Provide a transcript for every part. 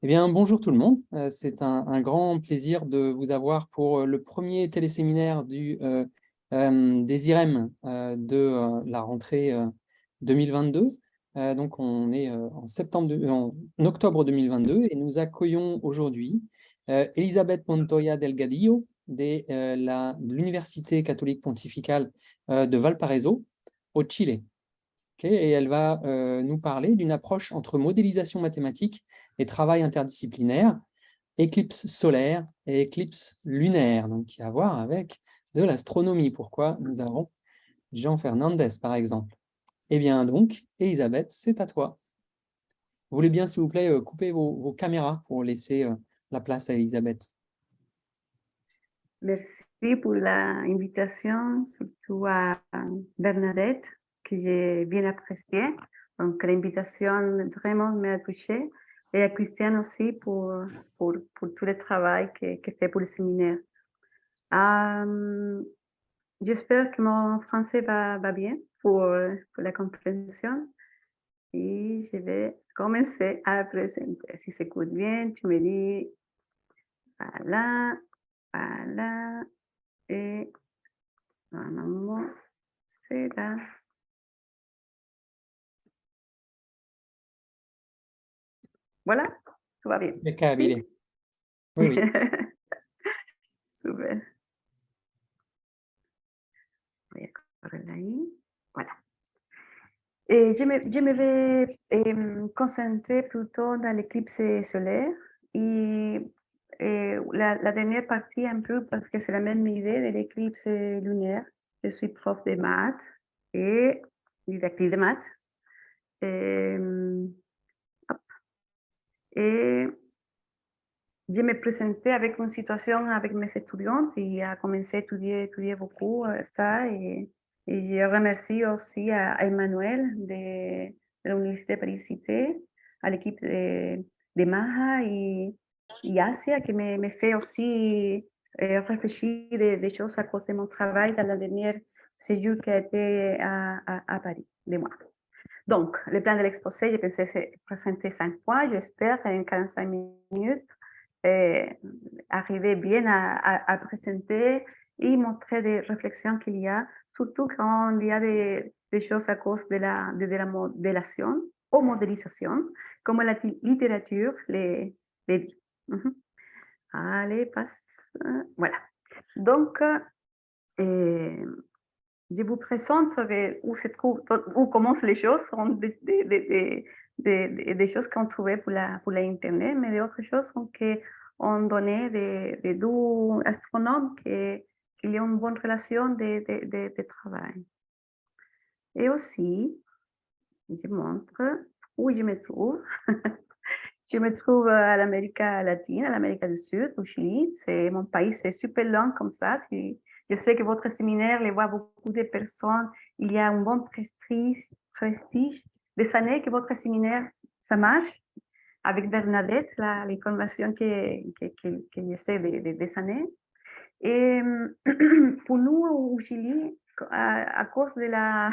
Eh bien, bonjour tout le monde. C'est un grand plaisir de vous avoir pour le premier téléséminaire des IREM de la rentrée 2022. Donc, on est en octobre 2022 et nous accueillons aujourd'hui Elisabeth Montoya Delgadillo de l'Université catholique pontificale de Valparaiso, au Chili. Et elle va nous parler d'une approche entre modélisation mathématique et travail interdisciplinaire, éclipse solaire et éclipse lunaire, donc qui a à voir avec de l'astronomie. Pourquoi nous avons Jean Fernandez, par exemple. Eh bien donc, Elisabeth, c'est à toi. Vous voulez bien, s'il vous plaît, couper vos caméras pour laisser la place à Elisabeth. Merci pour l'invitation, surtout à Bernadette, que j'ai bien appréciée. Donc, l'invitation vraiment m'a touchée. Et à Christiane aussi pour tout le travail qu'elle fait pour le séminaire. J'espère que mon français va bien pour la compréhension. Et je vais commencer à présenter. Si ça écoute bien, tu me dis voilà, voilà, et normalement, c'est là. Voilà, tout va bien. Si? Impeccabile. Oui, oui. Super. Voy a correr ahí. Voilà. Je me vais concentrer plutôt dans l'éclipse solaire et, la dernière partie un peu parce que c'est la même idée de l'éclipse lunaire. Je suis prof de maths et didactique de maths. Hop, et je me présentais avec une situation avec mes étudiantes et a commencé à étudier beaucoup ça et je remercie aussi à Emmanuel de l'Université Paris-Cité, à l'équipe de Maha et Asia qui me fait aussi réfléchir des choses à cause de mon travail dans la dernière séjour qui a été à Paris, de moi. Donc, le plan de l'exposé, je pensais présenter 5 points, j'espère en 45 minutes arriver bien à présenter et montrer des réflexions qu'il y a, surtout quand il y a des choses à cause de la modélisation ou modélisation, comme la littérature les dit. Allez, passe. Voilà. Donc, je vous présente où commencent les choses, sont des choses qu'on trouvait pour l'Internet, mais d'autres choses qu'on donnait des deux astronomes qui ont une bonne relation de travail. Et aussi, je montre où je me trouve. Je me trouve à l'Amérique latine, à l'Amérique du Sud, au Chili. C'est mon pays, c'est super long comme ça. Je sais que votre séminaire les voit beaucoup de personnes. Il y a un bon prestige. Des années que votre séminaire, ça marche. Avec Bernadette, les formations que j'essaie des années. Et pour nous, au Chili, à cause de la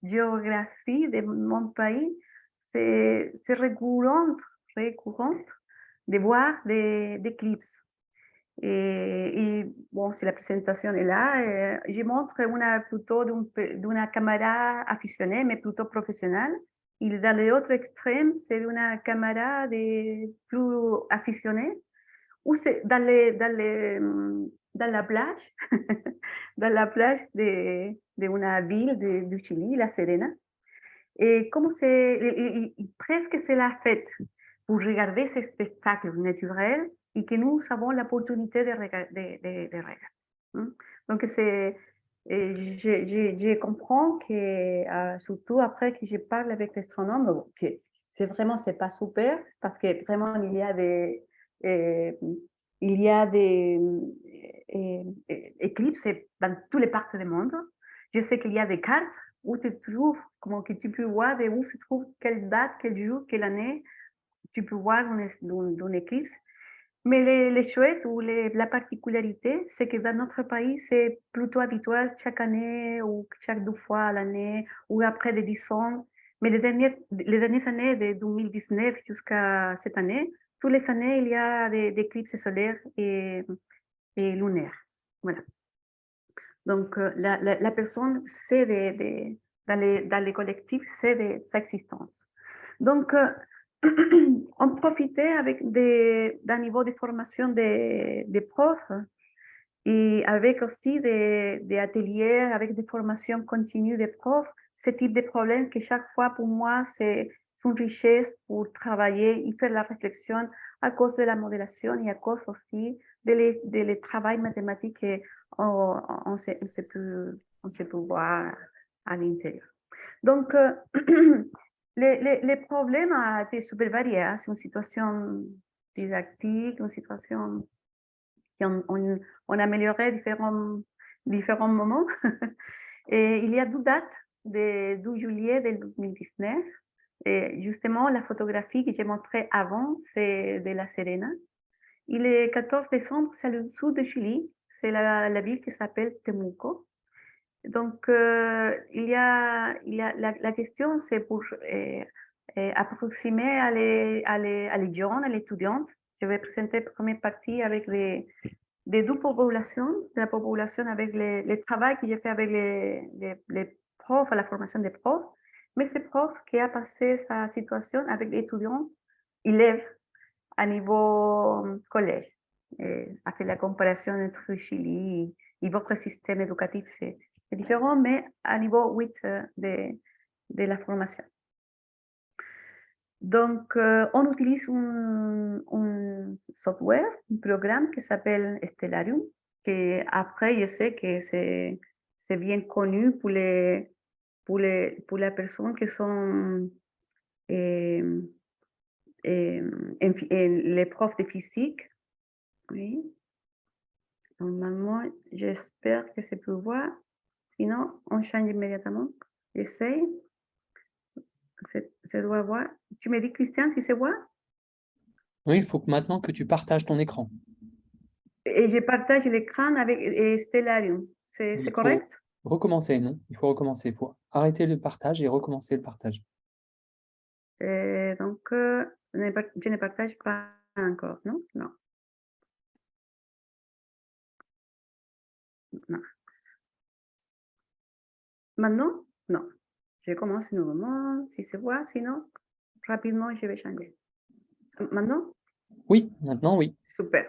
géographie de mon pays, c'est récurrent de voir des éclipses. Et bon, si la présentation est là, je montre plutôt d'une caméra aficionée, mais plutôt professionnelle. Et dans l'autre extrême, c'est une caméra plus aficionée, ou c'est dans la plage, dans la plage de ville du Chili, La Serena. Et comme presque c'est la fête pour regarder ce spectacle naturel et que nous avons l'opportunité de regarder. Donc, je comprends que, surtout après que je parle avec l'astronome, que c'est pas super parce que vraiment euh, il y a des éclipses dans toutes les parties du monde. Je sais qu'il y a des cartes où tu trouves, comment que tu peux voir de où se trouve quelle date, quel jour, quelle année, tu peux voir une éclipse. Mais les chouettes ou la particularité, c'est que dans notre pays, c'est plutôt habituel chaque année ou chaque 2 fois à l'année ou après des 10 ans. Mais les dernières années, de 2019 jusqu'à cette année, toutes les années, il y a des éclipses solaires et lunaires. Voilà. Donc, la personne sait dans les collectifs, sait de sa existence. Donc, on profitait d'un niveau de formation des profs et avec aussi des ateliers, avec des formations continues des profs, ce type de problème que chaque fois pour moi, c'est une richesse pour travailler et faire la réflexion à cause de la modélisation et à cause aussi de travail mathématique qu'on se peut voir à l'intérieur. Donc, les problèmes ont été super variés. C'est une situation didactique, une situation on améliorait différents moments. Et il y a 2 dates, de 2 juillet de 2019. Et justement, la photographie que j'ai montrée avant, c'est de La Serena. Et le 14 décembre, c'est le sud de Chili, c'est la ville qui s'appelle Temuco. Donc, il y a la question, c'est pour approximer à les jeunes, à les étudiantes. Je vais présenter la première partie avec des 2 populations, de la population avec le travail que j'ai fait avec les profs, la formation des profs, mais ces profs qui a passé sa situation avec les étudiants, élèves à niveau collège. A fait la comparaison entre Chili et votre système éducatif, c'est différent, mais à niveau 8 de la formation. Donc, on utilise un software, un programme qui s'appelle Stellarium, que après, je sais que c'est bien connu pour les personnes qui sont les profs de physique. Oui. Normalement, j'espère que c'est peut voir. Sinon, on change immédiatement. J'essaie. Ça doit voir. Tu me dis, Christian, si c'est voit? Oui, il faut que maintenant que tu partages ton écran. Et je partage l'écran avec Stellarium. C'est Il faut correct? recommencer, non? Il faut recommencer. Il faut arrêter le partage et recommencer le partage. Donc, je ne partage pas encore, non? Non. Non. Maintenant? Non. Je commence nouveau, si se voit, sinon, rapidement, je vais changer. Maintenant? Oui, maintenant, oui. Super.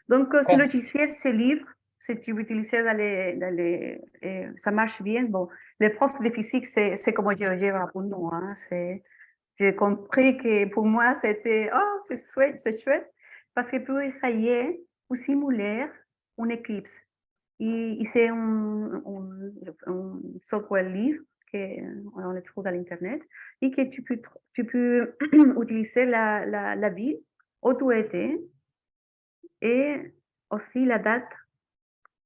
Donc, ce Merci. logiciel, ce livre, si tu veux utiliser ça marche bien. Bon, les profs de physique, c'est comme GeoGebra pour nous. Hein, j'ai compris que pour moi, c'était, oh, c'est chouette, parce que peut essayer ou simuler une éclipse. Et c'est un software livre qu'on le trouve dans l'Internet et que tu peux utiliser la ville où tu étais et aussi la date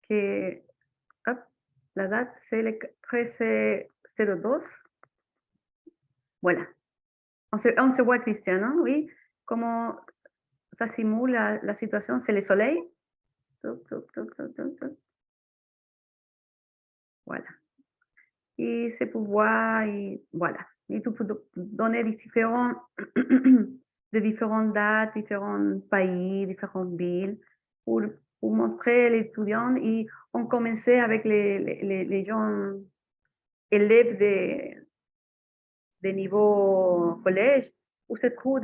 que, hop, la date c'est le 13/02. Voilà. On se voit, Christian, non? Oui. Comment ça simule la situation? C'est le soleil. Toc, toc, toc, toc, toc, toc. Voilà. Et c'est pour voir, et voilà. Et tu peux donner de différentes dates, différents pays, différentes villes pour montrer les étudiants. Et on commençait avec les gens élèves de niveau collège, où se trouve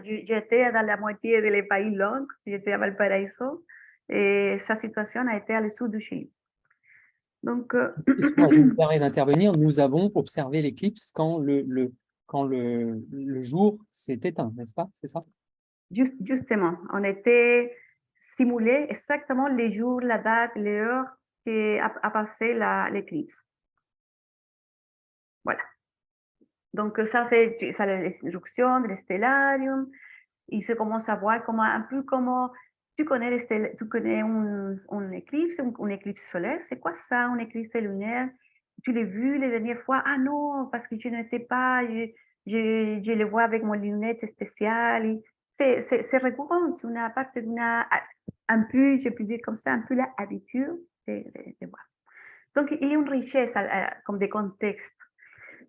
j'étais dans la moitié des pays longs, j'étais à Valparaiso, et sa situation a été à le sud du Chili. Donc, Excuse-moi, je me permets d'intervenir. Nous avons observé l'éclipse quand le jour s'est éteint, n'est-ce pas? C'est ça? justement, on était simulé exactement les jours, la date, l'heure qu'a passé l'éclipse. Voilà. Donc, ça, c'est les instructions de l'Stellarium. Il se commence à voir comment, un peu comment tu connais, tu connais une éclipse, une éclipse solaire. C'est quoi ça, une éclipse lunaire? Tu l'as vu la dernière fois? Ah non, parce que je n'étais pas, je le vois avec mon lunette spéciale. C'est récurrent, c'est une part un peu, je peux dire comme ça, un peu l'habitude de voir. Donc, il y a une richesse comme des contextes.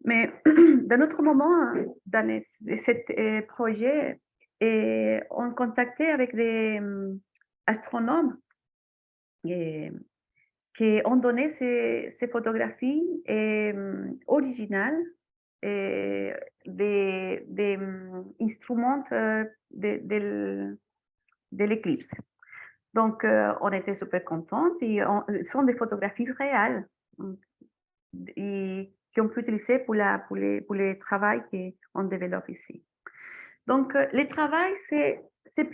Mais d'un autre moment, dans ce projet, Et on contactait avec des astronomes et, qui ont donné ces photographies originales des instruments de l'éclipse. Donc, on était super contents et ce sont des photographies réelles et qu'on peut utiliser pour les travaux qu'on développe ici. Donc, le travail, c'est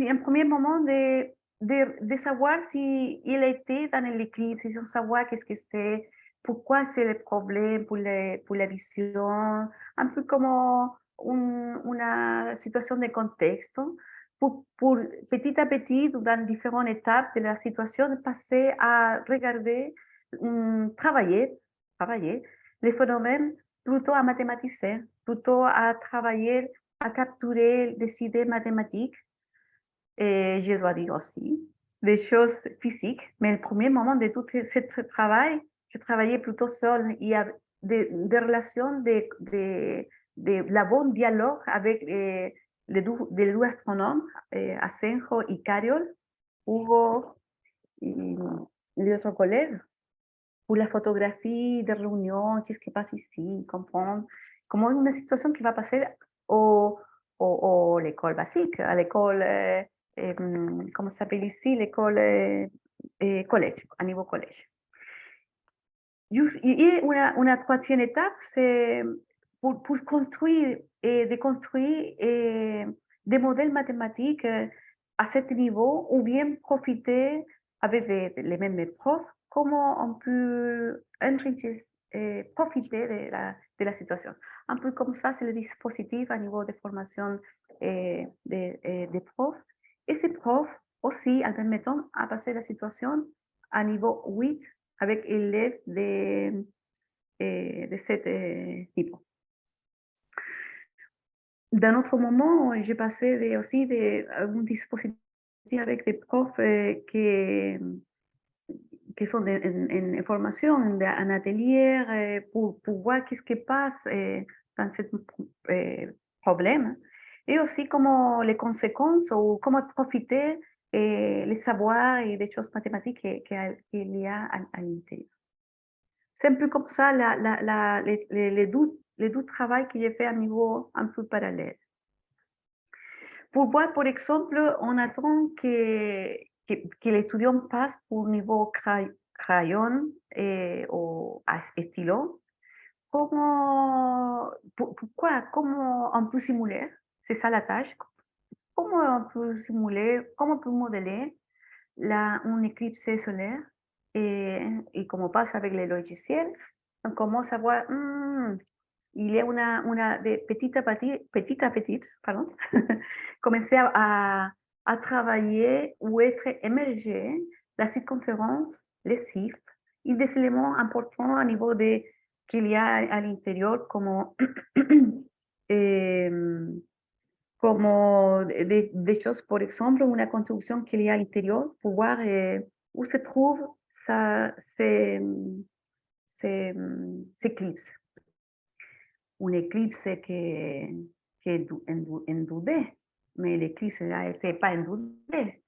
un premier moment de savoir s'il était dans l'éclipse, sans savoir qu'est-ce que c'est, pourquoi c'est le problème pour la vision, un peu comme une situation de contexte, pour petit à petit, dans différentes étapes de la situation, passer à regarder, travailler les phénomènes plutôt à mathématiciens, plutôt à travailler à capturer des idées mathématiques et je dois dire aussi des choses physiques. Mais le premier moment de tout ce travail, je travaillais plutôt seule. Il y a des relations, la bonne dialogue avec les deux astronomes, Asenjo et Cariol, Hugo et les autres collègues, pour la photographie de réunion, qu'est-ce qui passe ici, comprendre comment une situation qui va passer au, l'école basique, à l'école, comment ça s'appelle ici, l'école collège, à niveau collège. Y une troisième étape, c'est pour construire et déconstruire des modèles mathématiques à ce niveau, ou bien profiter avec les mêmes profs, comment on peut enrichir et profiter de la situation. Un peu comme ça, c'est le dispositif à niveau de formation des profs. Et ces profs aussi, en permettant à passer la situation à niveau 8 avec élèves de ce type. D'un autre moment, j'ai passé aussi un dispositif avec des profs qui sont en formation, en atelier, pour voir qu'est-ce qui passe dans ce problème, et aussi comment les conséquences ou comment profiter les savoirs et des choses mathématiques qu'il y a à l'intérieur. C'est un peu comme ça les deux travaux que j'ai fait à niveau un peu parallèle. Pour voir, par exemple, on attend que l'étudiant passe pour niveau crayon ou stylo. Pourquoi, comment on peut simuler? C'est ça la tâche. Comment on peut simuler, comment on peut modeler une éclipse solaire et comment passe avec les logiciels? On commence à voir, il y a de petit à petit, pardon, commencer à travailler ou être émergé la circonférence, les chiffres et des éléments importants à niveau de qu'il y a à l'intérieur comme como des choses, par exemple, une construction qu'il y a à l'intérieur pour voir où se trouve ces éclipses. Une éclipse qui est endurée, mais l'éclipse n'était pas endurée.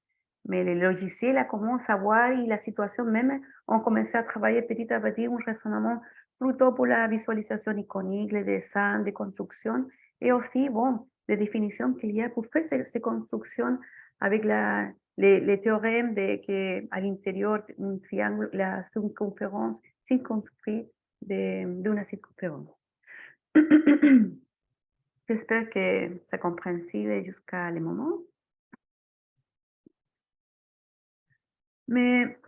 Mais le logiciel commence à voir et la situation même, on commençait à travailler petit à petit un raisonnement plutôt pour la visualisation iconique, les dessins de construction et aussi, bon, les définitions qu'il y a pour faire ces constructions avec les théorèmes qu'à l'intérieur d'un triangle, la circonférence circonscrite d'une circonférence. J'espère que c'est compréhensible jusqu'à le moment. Mais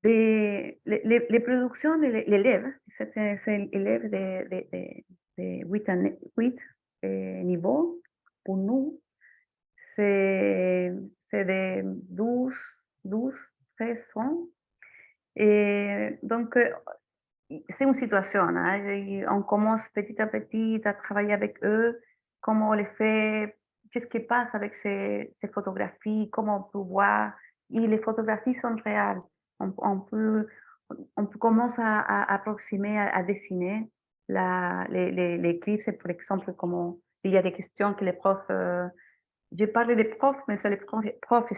les productions de l'élève, c'est l'élève de 8 niveaux, pour nous, c'est de 12, 13 ans. Et donc, c'est une situation, hein, et on commence petit à petit à travailler avec eux, comment on les fait, qu'est-ce qui passe avec ces photographies, comment on peut voir. Et les photographies sont réelles. On peut commencer à approximer, à dessiner l'éclipse, par exemple, comment s'il y a des questions que les profs, j'ai parlé des profs, mais c'est les profs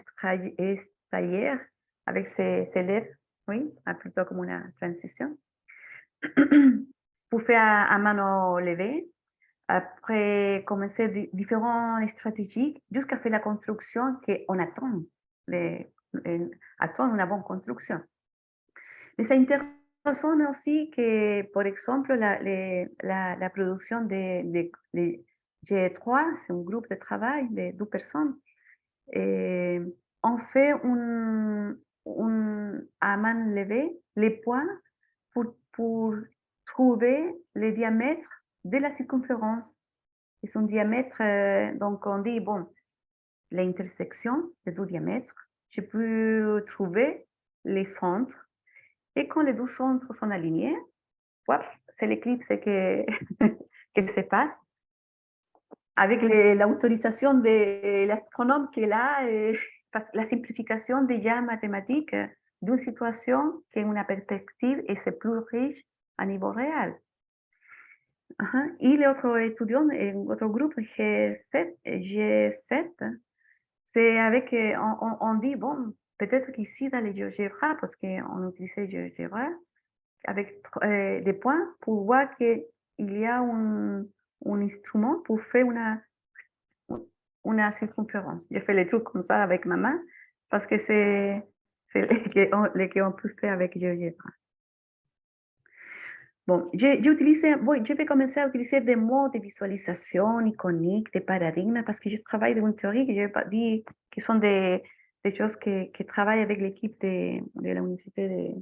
stagiaires avec ses élèves, oui, plutôt comme une transition. Pour faire à main levée, après commencer différentes stratégies jusqu'à faire la construction qu'on attend, attend une bonne construction. Mais c'est intéressant aussi que, par exemple, la production de G3, c'est un groupe de travail de 2 personnes. On fait à main levée les points pour trouver les diamètres de la circonférence. Et son diamètre, donc on dit, bon, l'intersection des 2 diamètres, je peux trouver les centres. Et quand les 2 centres sont alignés, hop, c'est l'éclipse qui se passe avec l'autorisation de l'astronome qui est là, parce que la simplification déjà mathématique d'une situation qui est une perspective et c'est plus riche à niveau réel. Et l'autre étudiant, autre groupe, G7, c'est avec, on dit, bon, peut-être qu'ici dans les GeoGebra, parce qu'on utilisait GeoGebra, avec des points pour voir qu'il y a un instrument pour faire une circonférence. J'ai fait les trucs comme ça avec ma main parce que c'est les qu'on peut faire avec GeoGebra. Bon, je vais commencer à utiliser des mots de visualisation iconique, des paradigmes, parce que je travaille dans une théorie que je vais pas dire qui sont des choses que travaillent avec l'équipe de l'Université de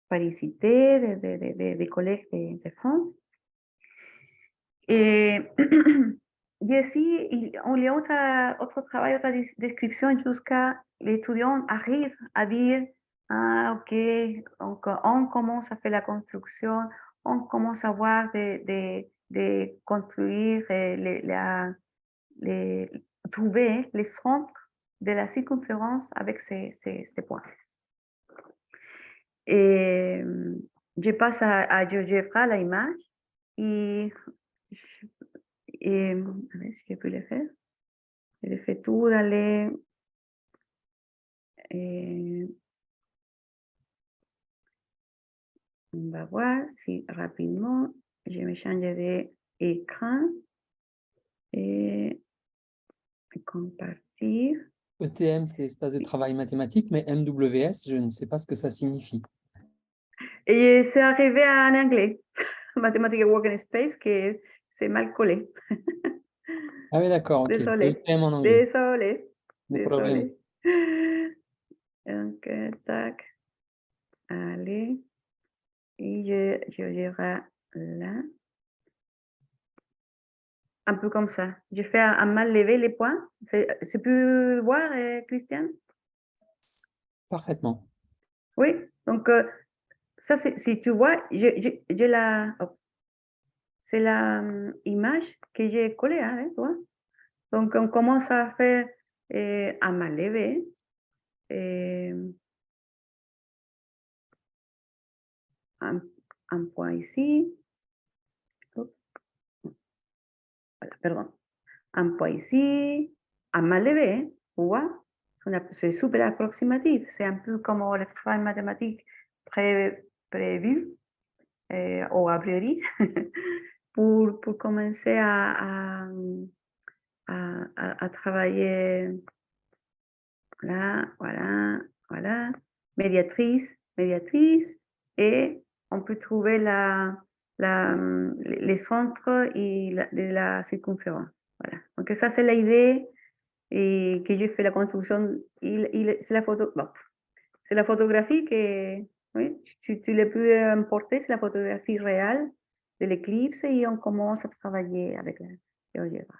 Paris-Cité, des collègues de France. Et ici, il y a autre travail, autre description jusqu'à l'étudiant arrive à dire, ah, ok, donc on commence à faire la construction, on commence à voir de construire, trouver les centres de la circonférence avec ces points. Et je passe à GeoGebra la image et a ver si je peux le faire. Je le fais tout dans les... on va voir si rapidement je me change d'écran et compartir. ETM, c'est espace de travail mathématique, mais MWS, je ne sais pas ce que ça signifie. Et c'est arrivé en anglais, Mathematical Working Space, que c'est mal collé. Ah oui, d'accord, ok. Désolé. ETM en anglais. Désolé. No problème. Désolé. Donc, tac. Allez. Et je dirai là. Un peu comme ça. Je fais à main levée les points. C'est pu voir, Christiane? Parfaitement. Oui. Donc, ça, si tu vois, j'ai la... oh, c'est la image que j'ai collée, hein, tu vois? Donc, on commence à faire à main levée. Un point ici. Oups. Voilà, pardon. Un point ici. À main levée, tu vois? C'est super approximatif. C'est un peu comme le travail mathématique prévu ou a priori pour commencer à travailler. Voilà, voilà, voilà. Médiatrice, et on peut trouver les centres et de la circonférence. Voilà. Donc ça, c'est l'idée et que j'ai fait la construction. C'est la photo. Bon, c'est la photographie que oui, tu l'as pu importer, c'est la photographie réelle de l'éclipse et on commence à travailler avec la GeoGebra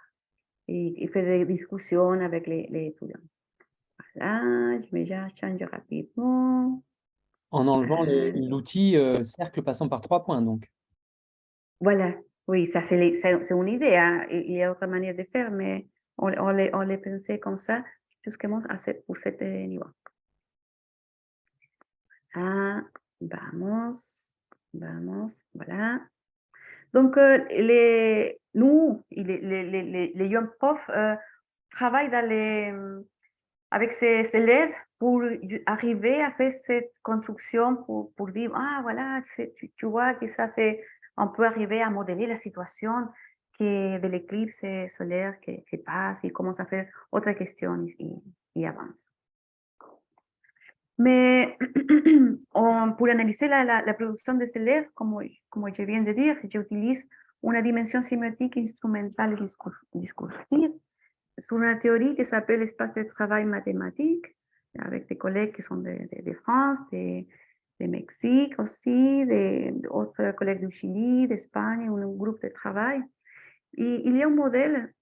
et faire des discussions avec les étudiants. Voilà, je vais déjà changer rapidement. En enlevant l'outil cercle passant par 3 points, donc. Voilà, oui, ça c'est une idée, hein. Il y a autre manière de faire, mais on les pensait comme ça, justement pour ce niveau. Ah, vamos, voilà. Donc, nous, les jeunes profs, travaillent avec ces élèves pour arriver à faire cette construction pour dire, ah voilà, tu vois que ça c'est, on peut arriver à modéler la situation de l'éclipse solaire qui passe et commence à faire autre question et avance. Mais pour analyser la producción de élèves, como je viens de dire, j'utilise una dimensión sémiotique instrumentale discursive. C'est une théorie qui s'appelle l'espace de travail mathématique, avec des collègues qui sont de France, de Mexique aussi, d'autres collègues du Chili, d'Espagne, un groupe de travail. Et il y a un modèle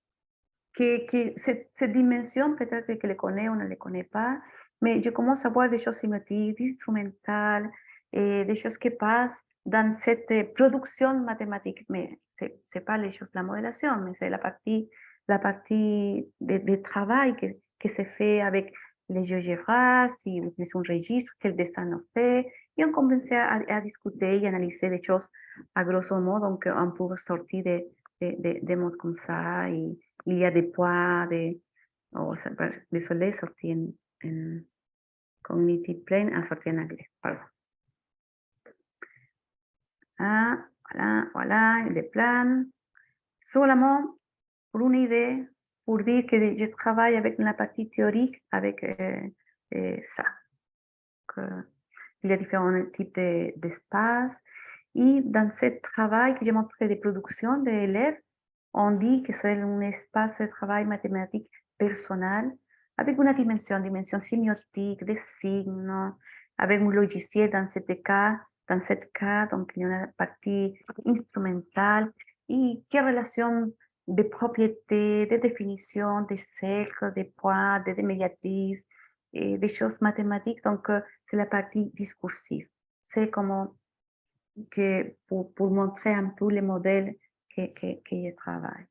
cette dimension, peut-être que le connaît ou ne le connaît pas, mais je commence à voir des choses sémiotiques, instrumentales, et des choses qui passent dans cette production mathématique. Mais c'est pas les choses de la modélisation, mais c'est la partie de travail que se fait avec les GeoGebra, si on utilise un registre, quel dessin on fait, et on commence à discuter et analyser des choses à grosso modo, donc on peut sortir des mots comme ça, et il y a des poids, désolé, sorti en cognitive plane, sorti en anglais, pardon. Ah, voilà, des plans. Seulement pour une idée, pour dire que je travaille avec la partie théorique, avec ça. Il y a différents types d'espaces. Et dans ce travail que j'ai montré de production d'élèves, on dit que c'est un espace de travail mathématique personnel avec une dimension sémiotique, des signes, avec un logiciel dans ce cas, donc il y a une partie instrumentale et qui relation de propriétés, de définition, de cercles, de points, de médiatisme, et des choses mathématiques, donc c'est la partie discursive. C'est comment que pour montrer un peu les modèles que je travaille.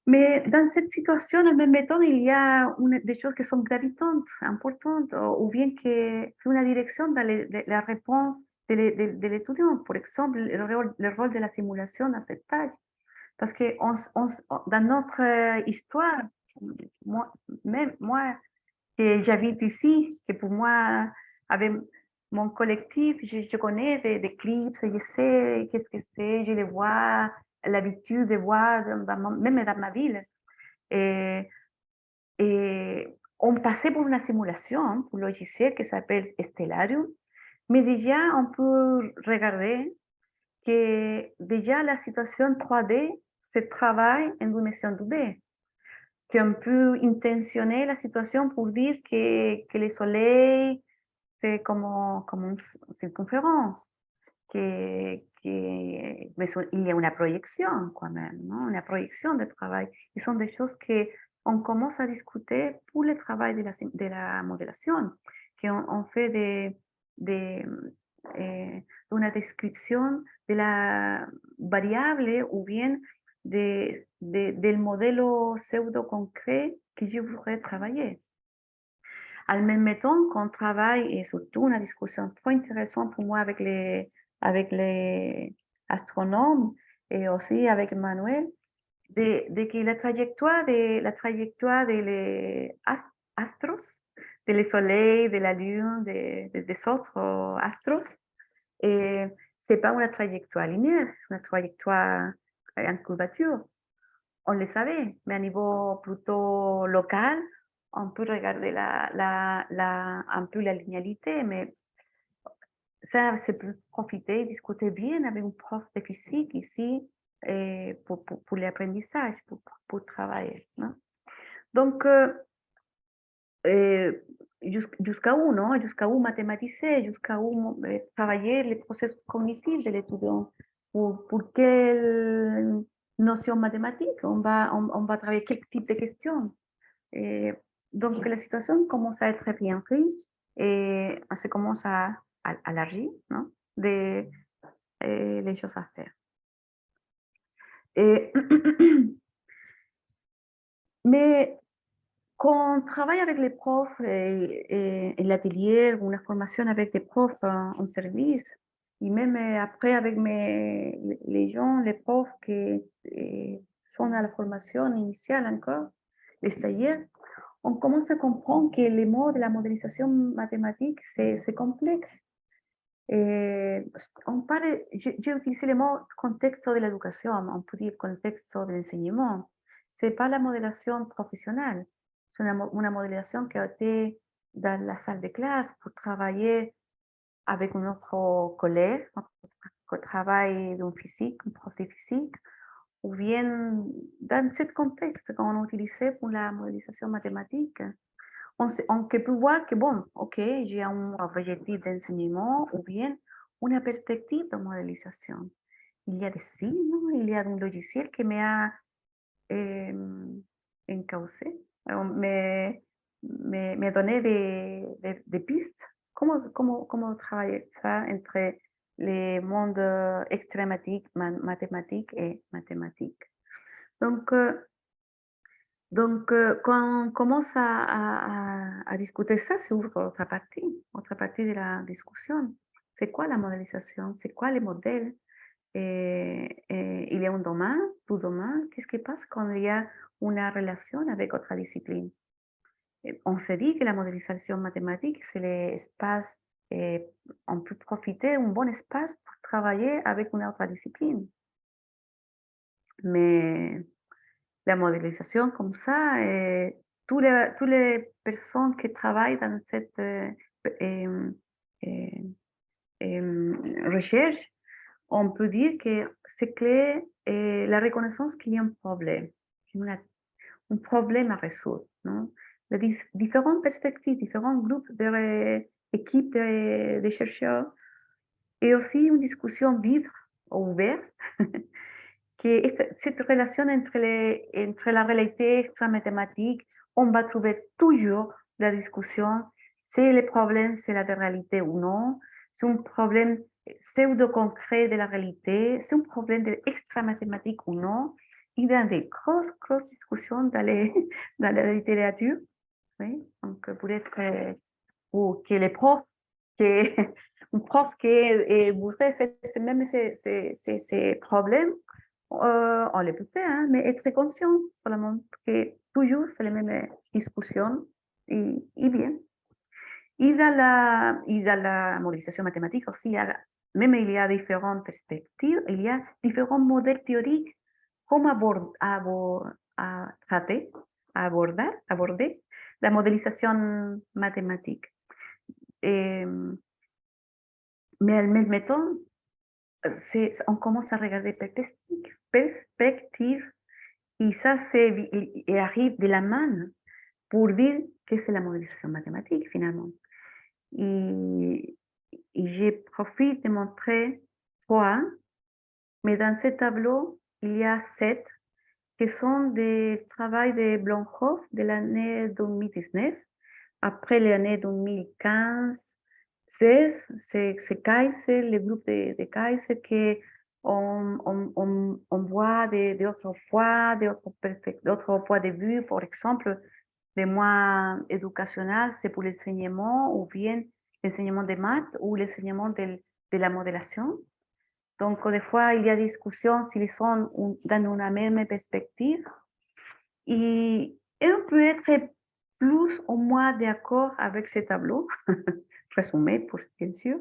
Mais dans cette situation, en même temps, il y a des choses qui sont gravitantes, importantes, ou bien que une direction dans la réponse de l'étudiant. Par exemple, le rôle de la simulation dans cette tâche. Parce que dans notre histoire, même moi, que j'habite ici, que pour moi, avec mon collectif, je connais des clips, je sais qu'est-ce que c'est, je les vois, l'habitude de voir, même dans ma ville. Et, et on passait pour une simulation, pour un logiciel qui s'appelle Stellarium, mais déjà on peut regarder que déjà la situation 3D se travaille en dimension 2D. Qu'on peut intentionner la situation pour dire que le soleil, c'est comme une circonférence, mais il y a une projection quand même, non? Une projection de travail. Ce sont des choses qu'on commence à discuter pour le travail de la modélisation, qu'on fait une description de la variable ou bien del modelo pseudo-concret que je voudrais travailler. En même temps qu'on travaille, et surtout une discussion trop intéressante pour moi avec les astronomes et aussi avec Manuel, de que la trajectoire de les astros, de le soleil, de la lune, des autres astros, c'est pas une trajectoire linéaire, une trajectoire en curvature. On le savait, mais à niveau plutôt local, on peut regarder un peu la linéarité, mais ça, c'est pour profiter, discuter bien avec un prof de physique ici pour l'apprentissage, pour travailler. Non? Donc, jusqu'à où, non? Jusqu'à où mathématiser, jusqu'à où travailler les processus cognitifs de l'étudiant, pour quelle notion mathématique on va travailler, quel type de questions. Donc la situation commence à être bien riche et se commence à élargir, non? Les choses à faire. Mais quand on travaille avec les profs et l'atelier ou la formation avec des profs en service, Et même après, avec les gens, les profs qui sont à la formation initiale encore, les stagiaires, on commence à comprendre que les mots de la modélisation mathématique, c'est complexe. On parle, j'ai utilisé le mot contexte de l'éducation, on peut dire contexte de l'enseignement. C'est pas la modélisation professionnelle, c'est une modélisation qui a été dans la salle de classe pour travailler avec notre collègue, notre travail d'un physique, un prof de physique, ou bien dans ce contexte qu'on utilisait pour la modélisation mathématique. On peut voir que, bon, ok, j'ai un objectif d'enseignement ou bien une perspective de modélisation. Il y a des signes, il y a un logiciel qui m'a encausé, me donné des pistes. Comment travailler ça entre les mondes extrématiques, mathématiques et mathématiques. Donc, quand on commence à discuter ça, c'est autre partie de la discussion. C'est quoi la modélisation? C'est quoi les modèles? Il y a un domaine, tout domaine. Qu'est-ce qui passe quand il y a une relation avec autre discipline? On se dit que la modélisation mathématique, c'est l'espace, on peut profiter un bon espace pour travailler avec une autre discipline. Mais la modélisation comme ça, tous les personnes qui travaillent dans cette euh, recherche, on peut dire que c'est clé la reconnaissance qu'il y a un problème, un problème à résoudre. Non? Différentes perspectives, différents groupes d'équipes de chercheurs et aussi une discussion vive, ouverte, que cette relation entre la réalité extra-mathématique, on va trouver toujours la discussion si le problème c'est la réalité ou non, c'est un problème pseudo-concret de la réalité, c'est un problème extra-mathématique ou non. Il y a des grosses discussions dans la littérature. Oui? Donc, peut-être ou que les profs, que, un prof qui voudrait faire même ces problèmes, on les peut faire, hein, mais être conscient vraiment que toujours c'est les mêmes discussions et bien. Et dans la modélisation mathématique aussi, même il y a différentes perspectives, il y a différents modèles théoriques, comment aborder la modélisation mathématique. Mais en même temps, on commence à regarder perspective et ça et arrive de la main pour dire que c'est la modélisation mathématique finalement. Et, et je profite de montrer 3, mais dans ce tableau, il y a 7 qui sont des travaux de Blomhoff de l'année 2019. Après l'année 2015, 16, c'est Kaiser, le groupe de Kaiser que on voit d'autres points de vue. Par exemple, le moins éducationnel, c'est pour l'enseignement ou bien l'enseignement des maths ou l'enseignement de la modélisation. Donc, des fois, il y a discussion s'ils sont dans une même perspective. Et on peut être plus ou moins d'accord avec ces tableaux, résumé, bien sûr.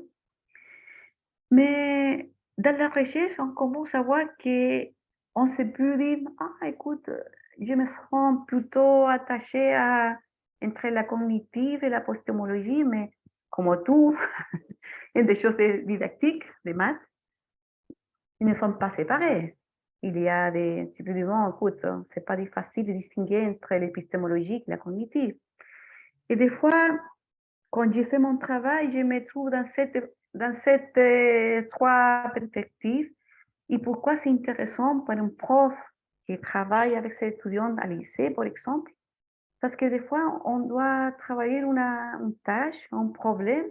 Mais dans la recherche, on commence à voir qu'on se peut dire, ah, écoute, je me sens plutôt attachée entre la cognitive et la postémologie, mais comme tout, il y a des choses didactiques, des maths, ils ne sont pas séparés. Il y a des, tu peux dire, bon, écoute, c'est pas facile de distinguer entre l'épistémologique et la cognitive. Et des fois, quand j'ai fait mon travail, je me trouve dans cette 3 perspectives. Et pourquoi c'est intéressant pour un prof qui travaille avec ses étudiants à lycée, par exemple? Parce que des fois, on doit travailler une tâche, un problème,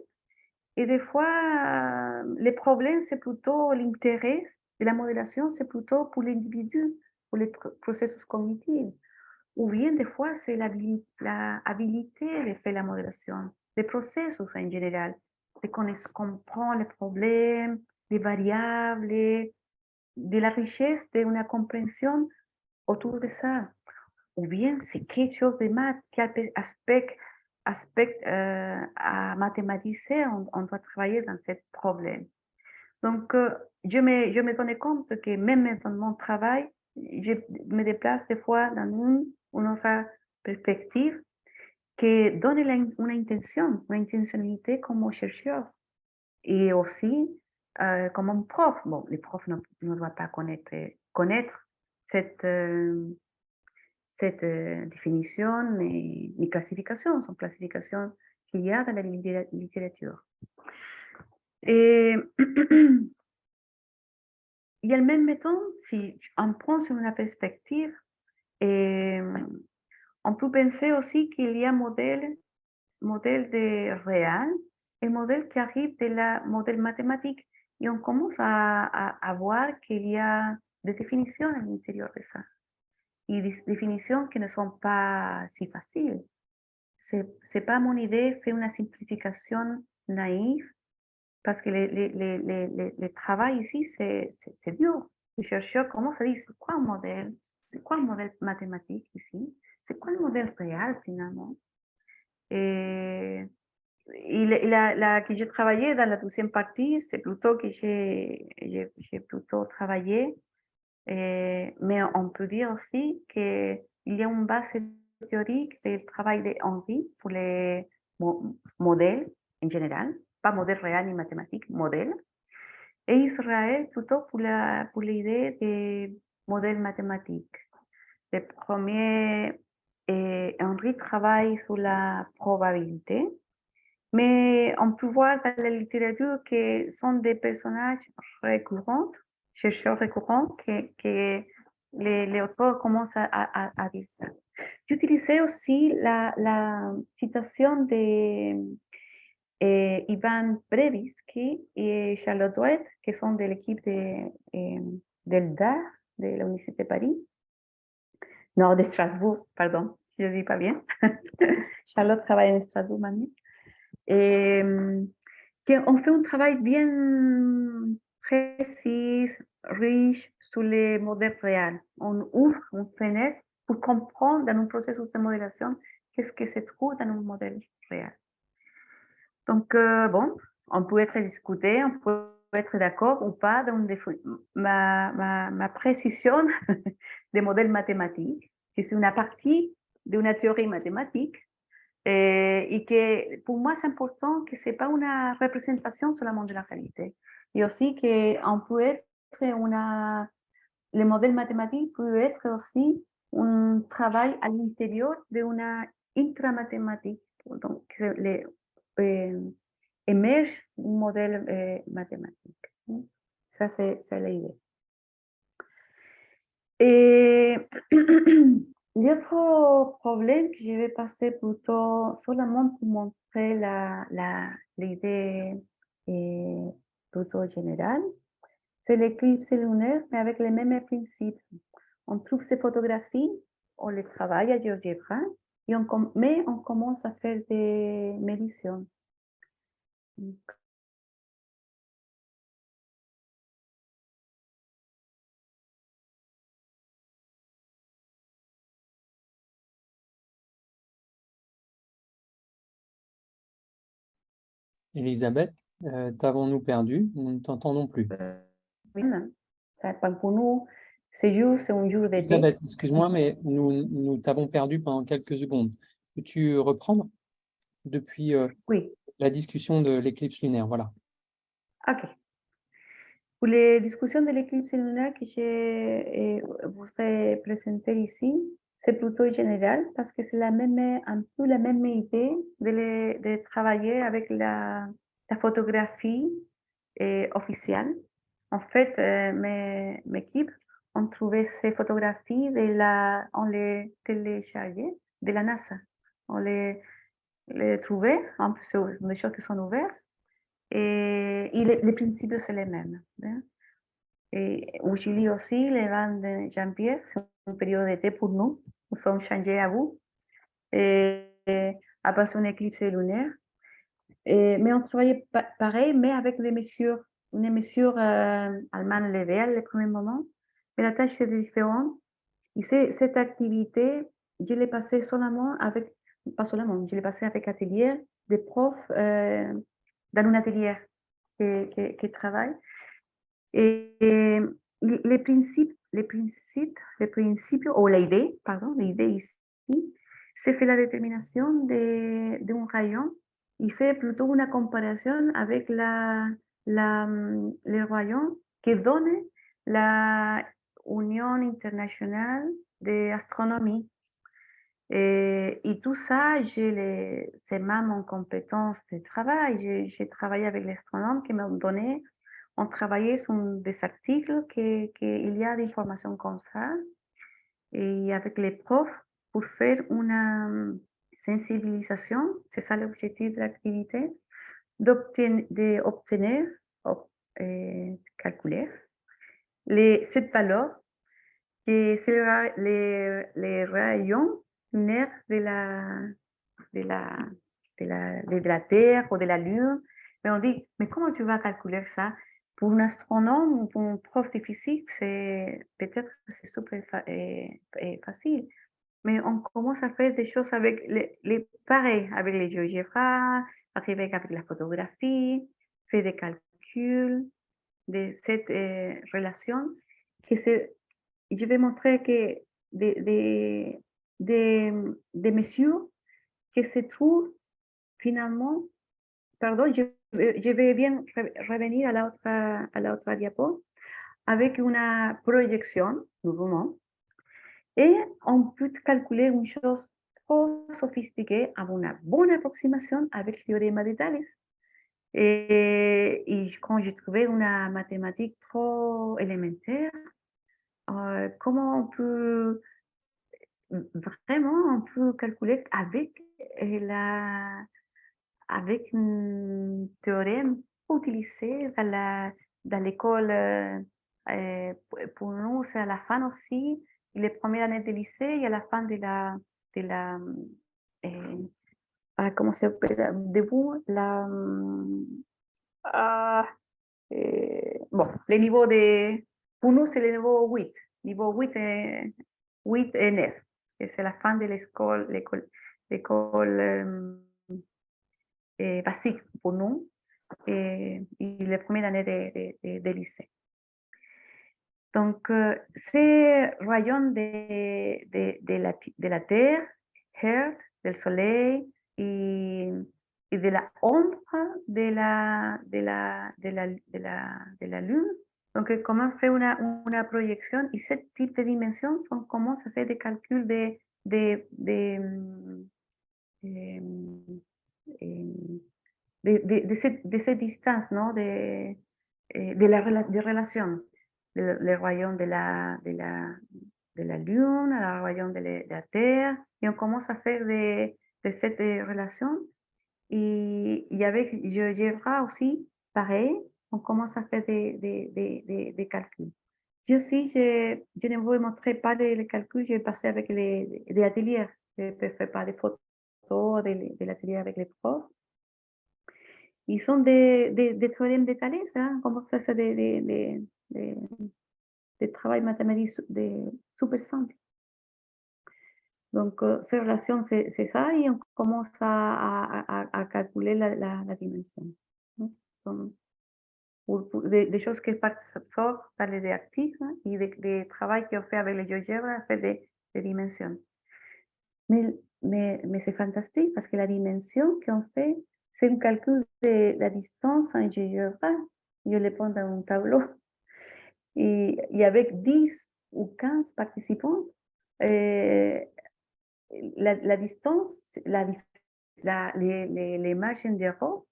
et des fois, les problèmes, c'est plutôt l'intérêt de la modélisation, c'est plutôt pour l'individu, pour les processus cognitifs. Ou bien des fois, c'est la habilité de faire la modélisation, des processus en général, de comprendre les problèmes, des variables, de la richesse d'une compréhension autour de ça. Ou bien c'est quelque chose de maths, quel aspect à mathématiciser, on doit travailler dans ce problème. Donc, je me donnais compte que même dans mon travail, je me déplace des fois dans une autre perspective qui donne une intentionnalité comme chercheur et aussi comme un prof. Bon, les profs ne doivent pas connaître cette, définition ni classification, son classification qu'il y a dans la littérature. Et et en même temps, si on prend sur une perspective, on peut penser aussi qu'il y a modèle de réel et modèle qui arrive de la modèle mathématique. Et on commence à voir qu'il y a des définitions à l'intérieur de ça. Et des définitions qui ne sont pas si faciles. C'est pas mon idée faire une simplification naïve parce que le travail ici, c'est dur. Les chercheurs commencent à dire, c'est quoi un modèle? C'est quoi un modèle mathématique ici? C'est quoi le modèle réel finalement? Et, que j'ai travaillé dans la deuxième partie, c'est plutôt que j'ai plutôt travaillé, mais on peut dire aussi qu'il y a une base théorique du travail d'Henri pour les modèles en général, pas modèle réel ni mathématique, modèle. Et Israël plutôt pour l'idée des modèles mathématiques. Le premier, Henri travaille sur la probabilité, mais on peut voir dans la littérature que sont des personnages récurrents, chercheurs récurrents, que les auteurs commencent à dire ça. J'utilisais aussi la citation de Ivan Breviski et Charlotte Douet, qui sont de l'équipe del DAR, de l'Université de Paris. Non, de Strasbourg, pardon, je ne dis pas bien. Charlotte travaille en Strasbourg maintenant. Et on fait un travail bien précis, riche sur les modèles réels. On ouvre une fenêtre pour comprendre dans un processus de modélisation qu'est-ce que se trouve dans un modèle réel. Donc, bon, on peut être discuté, on peut être d'accord ou pas dans ma précision des modèles mathématiques, qui c'est une partie d'une théorie mathématique, et que pour moi, c'est important que ce n'est pas une représentation seulement de la réalité. Et aussi qu'on peut être le modèle mathématique peut être aussi un travail à l'intérieur d'une intramathématique. Donc, émerge un modèle mathématique. Ça, c'est l'idée. Et l'autre problème que je vais passer plutôt seulement pour montrer l'idée plutôt générale, c'est l'éclipse lunaire, mais avec les mêmes principes. On trouve ces photographies, on les travaille à GeoGebra, mais on commence à faire des méditions. Elisabeth, t'avons-nous perdu? Nous ne t'entendons plus. Ça, pour nous, c'est un jour d'été. Elisabeth, excuse-moi, mais nous t'avons perdu pendant quelques secondes. Peux-tu reprendre depuis Oui, la discussion de l'éclipse lunaire? Voilà. ok. Pour les discussions de l'éclipse lunaire que je vous ai présentées ici, c'est plutôt général parce que c'est un peu la même idée de travailler avec la photographie officielle. En fait, mes équipes ont trouvé ces photographies, on les téléchargeait de la NASA. On les trouvait, en plus, ce sont des choses qui sont ouvertes. Et les principes, c'est les mêmes. Hein? Et aujourd'hui aussi, les vents de Jean-Pierre, c'est une période d'été pour nous. Nous sommes changés à vous. Et après une éclipse lunaire. Mais on travaillait pareil, mais avec des mesures une mesure allemande levée le premier moment, mais la tâche est différente. Et cette activité, je l'ai passée seulement avec, pas seulement, je l'ai passée avec atelier des profs dans un atelier qui travaillent. Et les principes, ou l'idée, pardon, l'idée ici, c'est fait la détermination d'un rayon. Il fait plutôt une comparaison avec les rayons que donne la Union internationale d'astronomie. Et tout ça, c'est même en compétence de travail. J'ai travaillé avec les astronomes qui m'ont donné, on travaillait sur des articles qu'il y a des informations comme ça, et avec les profs pour faire une sensibilisation, c'est ça l'objectif de l'activité, d'obtenir, calculer cette valeur, que c'est les rayons lunaires de la, de la Terre ou de la Lune. Mais on dit, mais comment tu vas calculer ça? Pour un astronome ou pour un prof de physique, peut-être que c'est super facile. Mais on commence à faire des choses avec pareil, avec les GeoGebra, avec la photographie, faire des calculs de cette relation. Je vais montrer que des mesures que se trouvent finalement, pardon, je vais bien revenir à l'autre diapo, avec une projection, nouveau. Et on peut calculer une chose trop sophistiquée avec une bonne approximation avec le théorème de Thalès. Et quand j'ai trouvé une mathématique trop élémentaire, comment on peut vraiment on peut calculer avec avec un théorème utilisé dans l'école. Pour nous, c'est à la fin aussi, les premières années de lycée et à la fin de la comment ça s'appelle, début, bon, les niveaux pour nous, c'est le niveau 8, niveau 8 et 9, et c'est la fin de l'école basique pour nous, et les premières années de lycée. Donc, ces rayons de la Terre, Earth, del Soleil et de la ombre de la Lune. Donc, comment faire une projection, et ce type de dimensions sont comment ça fait des calculs de cette distance, non? De relations, les rayons de la Lune, les rayons de la Terre, et on commence à faire de cette relation. Et avec GeoGebra aussi, pareil, on commence à faire des calculs. Je aussi, je ne vous montrer pas les calculs, j'ai passé avec des ateliers, je ne fais pas des photos de l'atelier avec les profs. Ils sont des théorèmes de Thalès, hein, comment faire ça des travail mathématique super simple. Donc, ces relations, c'est ça, et on commence à calculer la dimension. Pour des choses qui sortent par les réactifs, hein, et des travail qu'on fait avec les GeoGebra, fait des dimensions. Mais c'est fantastique parce que la dimension qu'on fait, c'est un calcul de la distance en GeoGebra. Je le prends dans un tableau. Et avec 10 ou 15 participants, la distance, les marges d'erreur,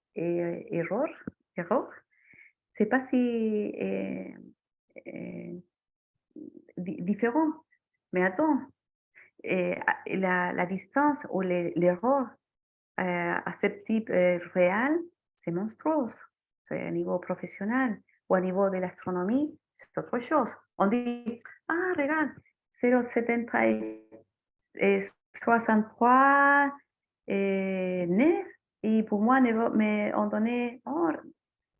c'est pas si différent. Mais attends, la distance ou l'erreur à ce type réel, c'est monstrueux. C'est à niveau professionnel ou à niveau de l'astronomie, c'est autre chose. On dit, ah, regarde, 0,63 9, et pour moi, mais on donnait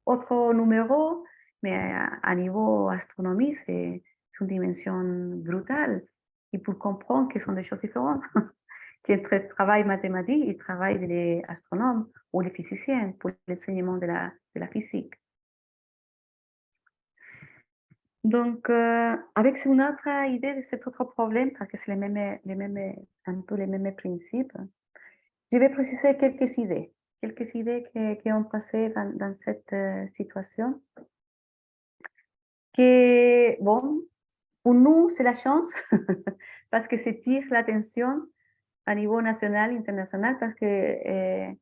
autre numéro mais à niveau astronomie, c'est une dimension brutale. Et pour comprendre que ce sont des choses différentes, qu'entre le travail mathématique et le travail des astronomes ou des physiciens pour l'enseignement de la physique. Donc, avec une autre idée de cet autre problème, parce que c'est un peu les mêmes principes, je vais préciser quelques idées qui ont passé dans cette situation. Que, bon, pour nous, c'est la chance, parce que ça tire l'attention à niveau national, international, parce que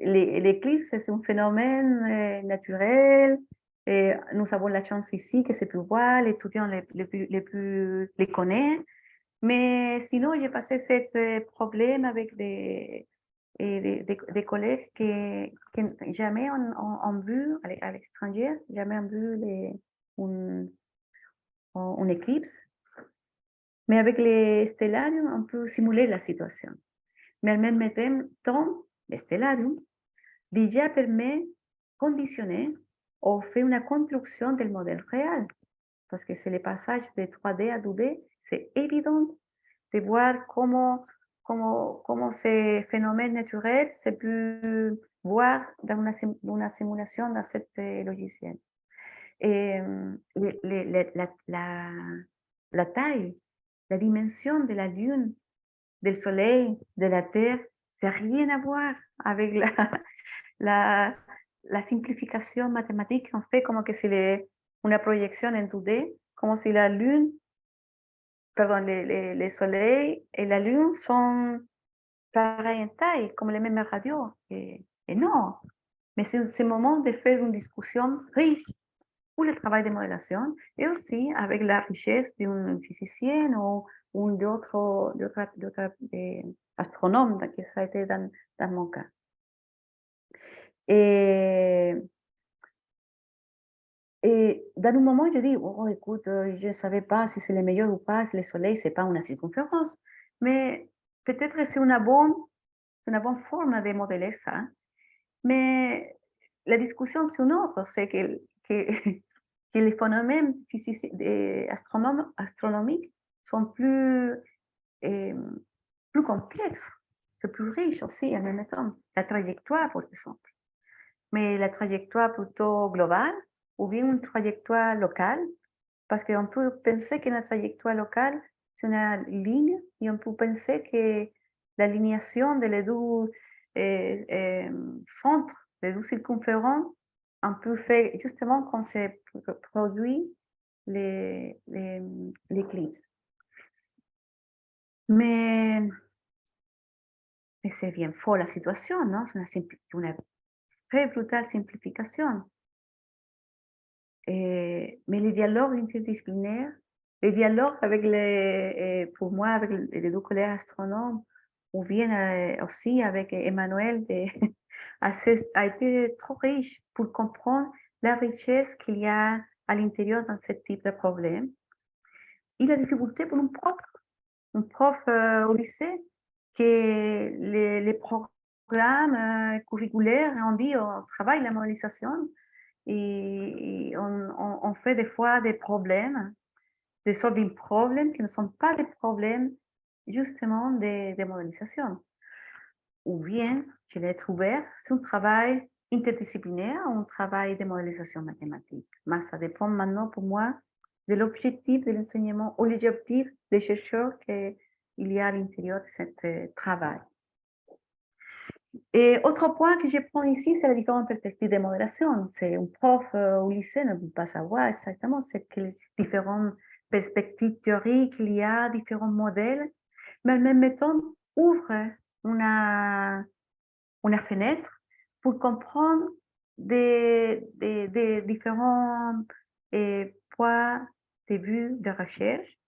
l'éclipse, c'est un phénomène naturel. Et nous avons la chance ici que c'est plus voir, les étudiants les connaissent. Mais sinon, j'ai passé ce problème avec des collègues qui jamais ont vu à l'étranger, jamais ont vu un éclipse. Mais avec les stellariums, on peut simuler la situation. Mais en même temps, le stellarium déjà permet de conditionner ou faire une construction du modèle réel. Parce que c'est le passage de 3D à 2D, c'est évident de voir comment ces phénomènes naturels se peuvent voir dans une simulation dans cette logiciel. Et la taille, la dimension de la Lune, du Soleil, de la Terre, ça n'a rien à voir avec la simplification mathématique. On fait comme que c'est une projection en 2D, comme si la Lune, pardon, le Soleil et la Lune sont pareils en taille, comme les mêmes radios. Et non, mais c'est ce moment de faire une discussion riche pour le travail de modélisation et aussi avec la richesse d'une physicienne ou d'autres astronomes, que ça a été dans mon cas. Et dans un moment, je dis, oh, écoute, je ne savais pas si c'est le meilleur ou pas, si le soleil, ce n'est pas une circonférence. Mais peut-être c'est une bonne forme de modeler ça. Mais la discussion, c'est une autre, c'est que les phénomènes astronomiques sont plus complexes, c'est plus riche aussi en même temps. La trajectoire, par exemple. Mais la trajectoire plutôt globale ou bien une trajectoire locale, parce qu'on peut penser qu'une trajectoire locale, c'est une ligne, et on peut penser que l'alignation des deux centres, des deux circonférences, on peut faire justement quand c'est produit l'éclipse. Mais c'est bien faux la situation, non? C'est une très brutale simplification. Mais les dialogues interdisciplinaires, les dialogues avec pour moi, avec les deux collègues astronomes, ou bien aussi avec Emmanuel, a été trop riche pour comprendre la richesse qu'il y a à l'intérieur dans ce type de problème. Et la difficulté pour un prof au lycée, que les programmes curriculaires, on dit, on travaille la modélisation, et on fait des fois des problèmes, des solving problems qui ne sont pas des problèmes justement de modélisation. Ou bien, je l'ai trouvé, c'est un travail interdisciplinaire ou un travail de modélisation mathématique. Mais ça dépend maintenant pour moi de l'objectif de l'enseignement ou l'objectif des chercheurs qu'il y a à l'intérieur de ce travail. Et autre point que je prends ici, c'est la différente perspective de modélisation. C'est un prof au lycée ne peut pas savoir exactement ce que les différentes perspectives théoriques il y a, différents modèles, mais la même méthode ouvre une fenêtre pour comprendre des différents points de vue de recherche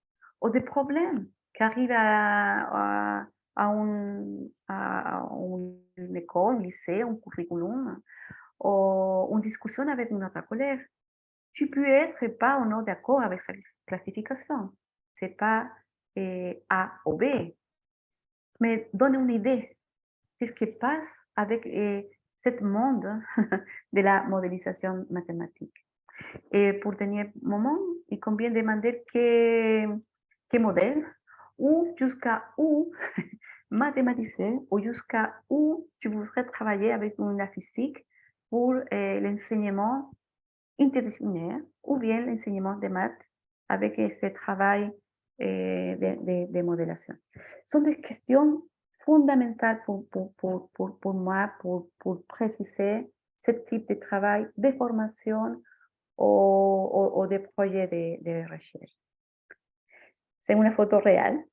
ou des problèmes qui arrivent à une école, un lycée, un curriculum, ou une discussion avec une autre collègue. Tu peux être pas ou non d'accord avec sa classification. C'est pas A ou B, mais donne une idée de ce qui passe avec ce monde de la modélisation mathématique. Et pour dernier moment, il convient demander quel modèle ou jusqu'à où mathématiciens ou jusqu'à où tu voudrais travailler avec la physique pour l'enseignement interdisciplinaire ou bien l'enseignement des maths avec ce travail de modélisation. Ce sont des questions fondamentales pour moi, pour préciser ce type de travail de formation ou de projet de recherche. C'est une photo réelle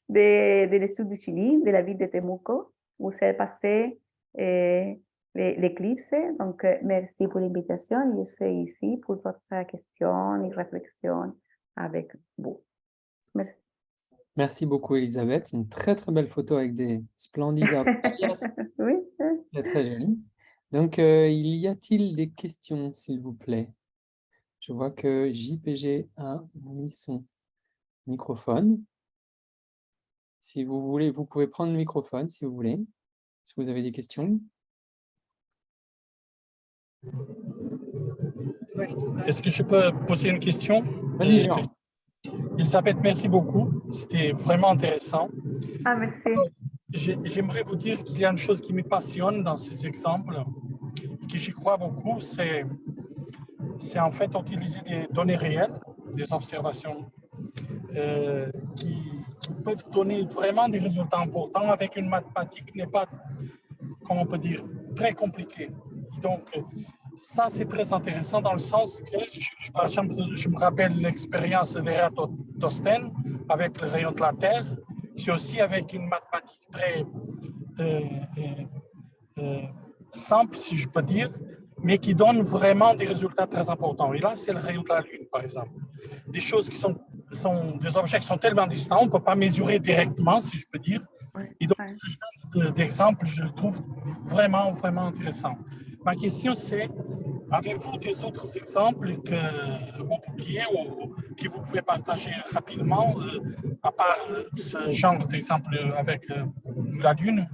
de l'Est du Chili, de la ville de Temuco, où s'est passé l'éclipse. Donc, merci pour l'invitation. Je suis ici pour votre question et réflexion avec vous. Merci. Merci beaucoup, Elisabeth. Une très, très belle photo avec des splendides alias. Oui. Très, très joli. Donc, y a-t-il des questions, s'il vous plaît? Je vois que JPG a mis son microphone. Si vous voulez, vous pouvez prendre le microphone, si vous voulez, si vous avez des questions. Est-ce que je peux poser une question? Vas-y, Jean. Elisabeth, merci beaucoup. C'était vraiment intéressant. Ah, merci. J'aimerais vous dire qu'il y a une chose qui me passionne dans ces exemples, que j'y crois beaucoup, c'est en fait utiliser des données réelles, des observations qui peuvent donner vraiment des résultats importants avec une mathématique qui n'est pas, comment on peut dire, très compliquée. Donc, ça, c'est très intéressant dans le sens que, par exemple, je me rappelle l'expérience d'Eratosthène avec le rayon de la Terre. C'est aussi avec une mathématique très simple, si je peux dire, mais qui donne vraiment des résultats très importants. Et là, c'est le rayon de la Lune, par exemple. Des choses qui sont des objets qui sont tellement distants, on ne peut pas mesurer directement, si je peux dire. Et donc, ce genre d'exemple, je le trouve vraiment, vraiment intéressant. Ma question, c'est, avez-vous des autres exemples que vous pourriez ou que vous pouvez partager rapidement, à part ce genre d'exemple avec la Lune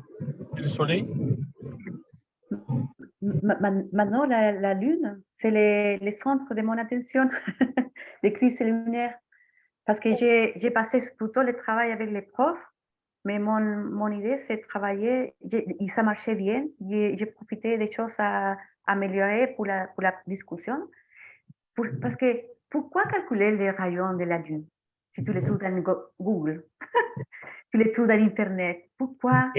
et le Soleil? Maintenant, la Lune, c'est le centre de mon attention, l'éclipse lunaire, parce que j'ai passé plutôt le travail avec les profs, mais mon idée, c'est de travailler, et ça marchait bien, j'ai profité des choses à améliorer pour la discussion, parce que pourquoi calculer les rayons de la Lune si tu les trouves dans Google, tu les trouves dans Internet, pourquoi?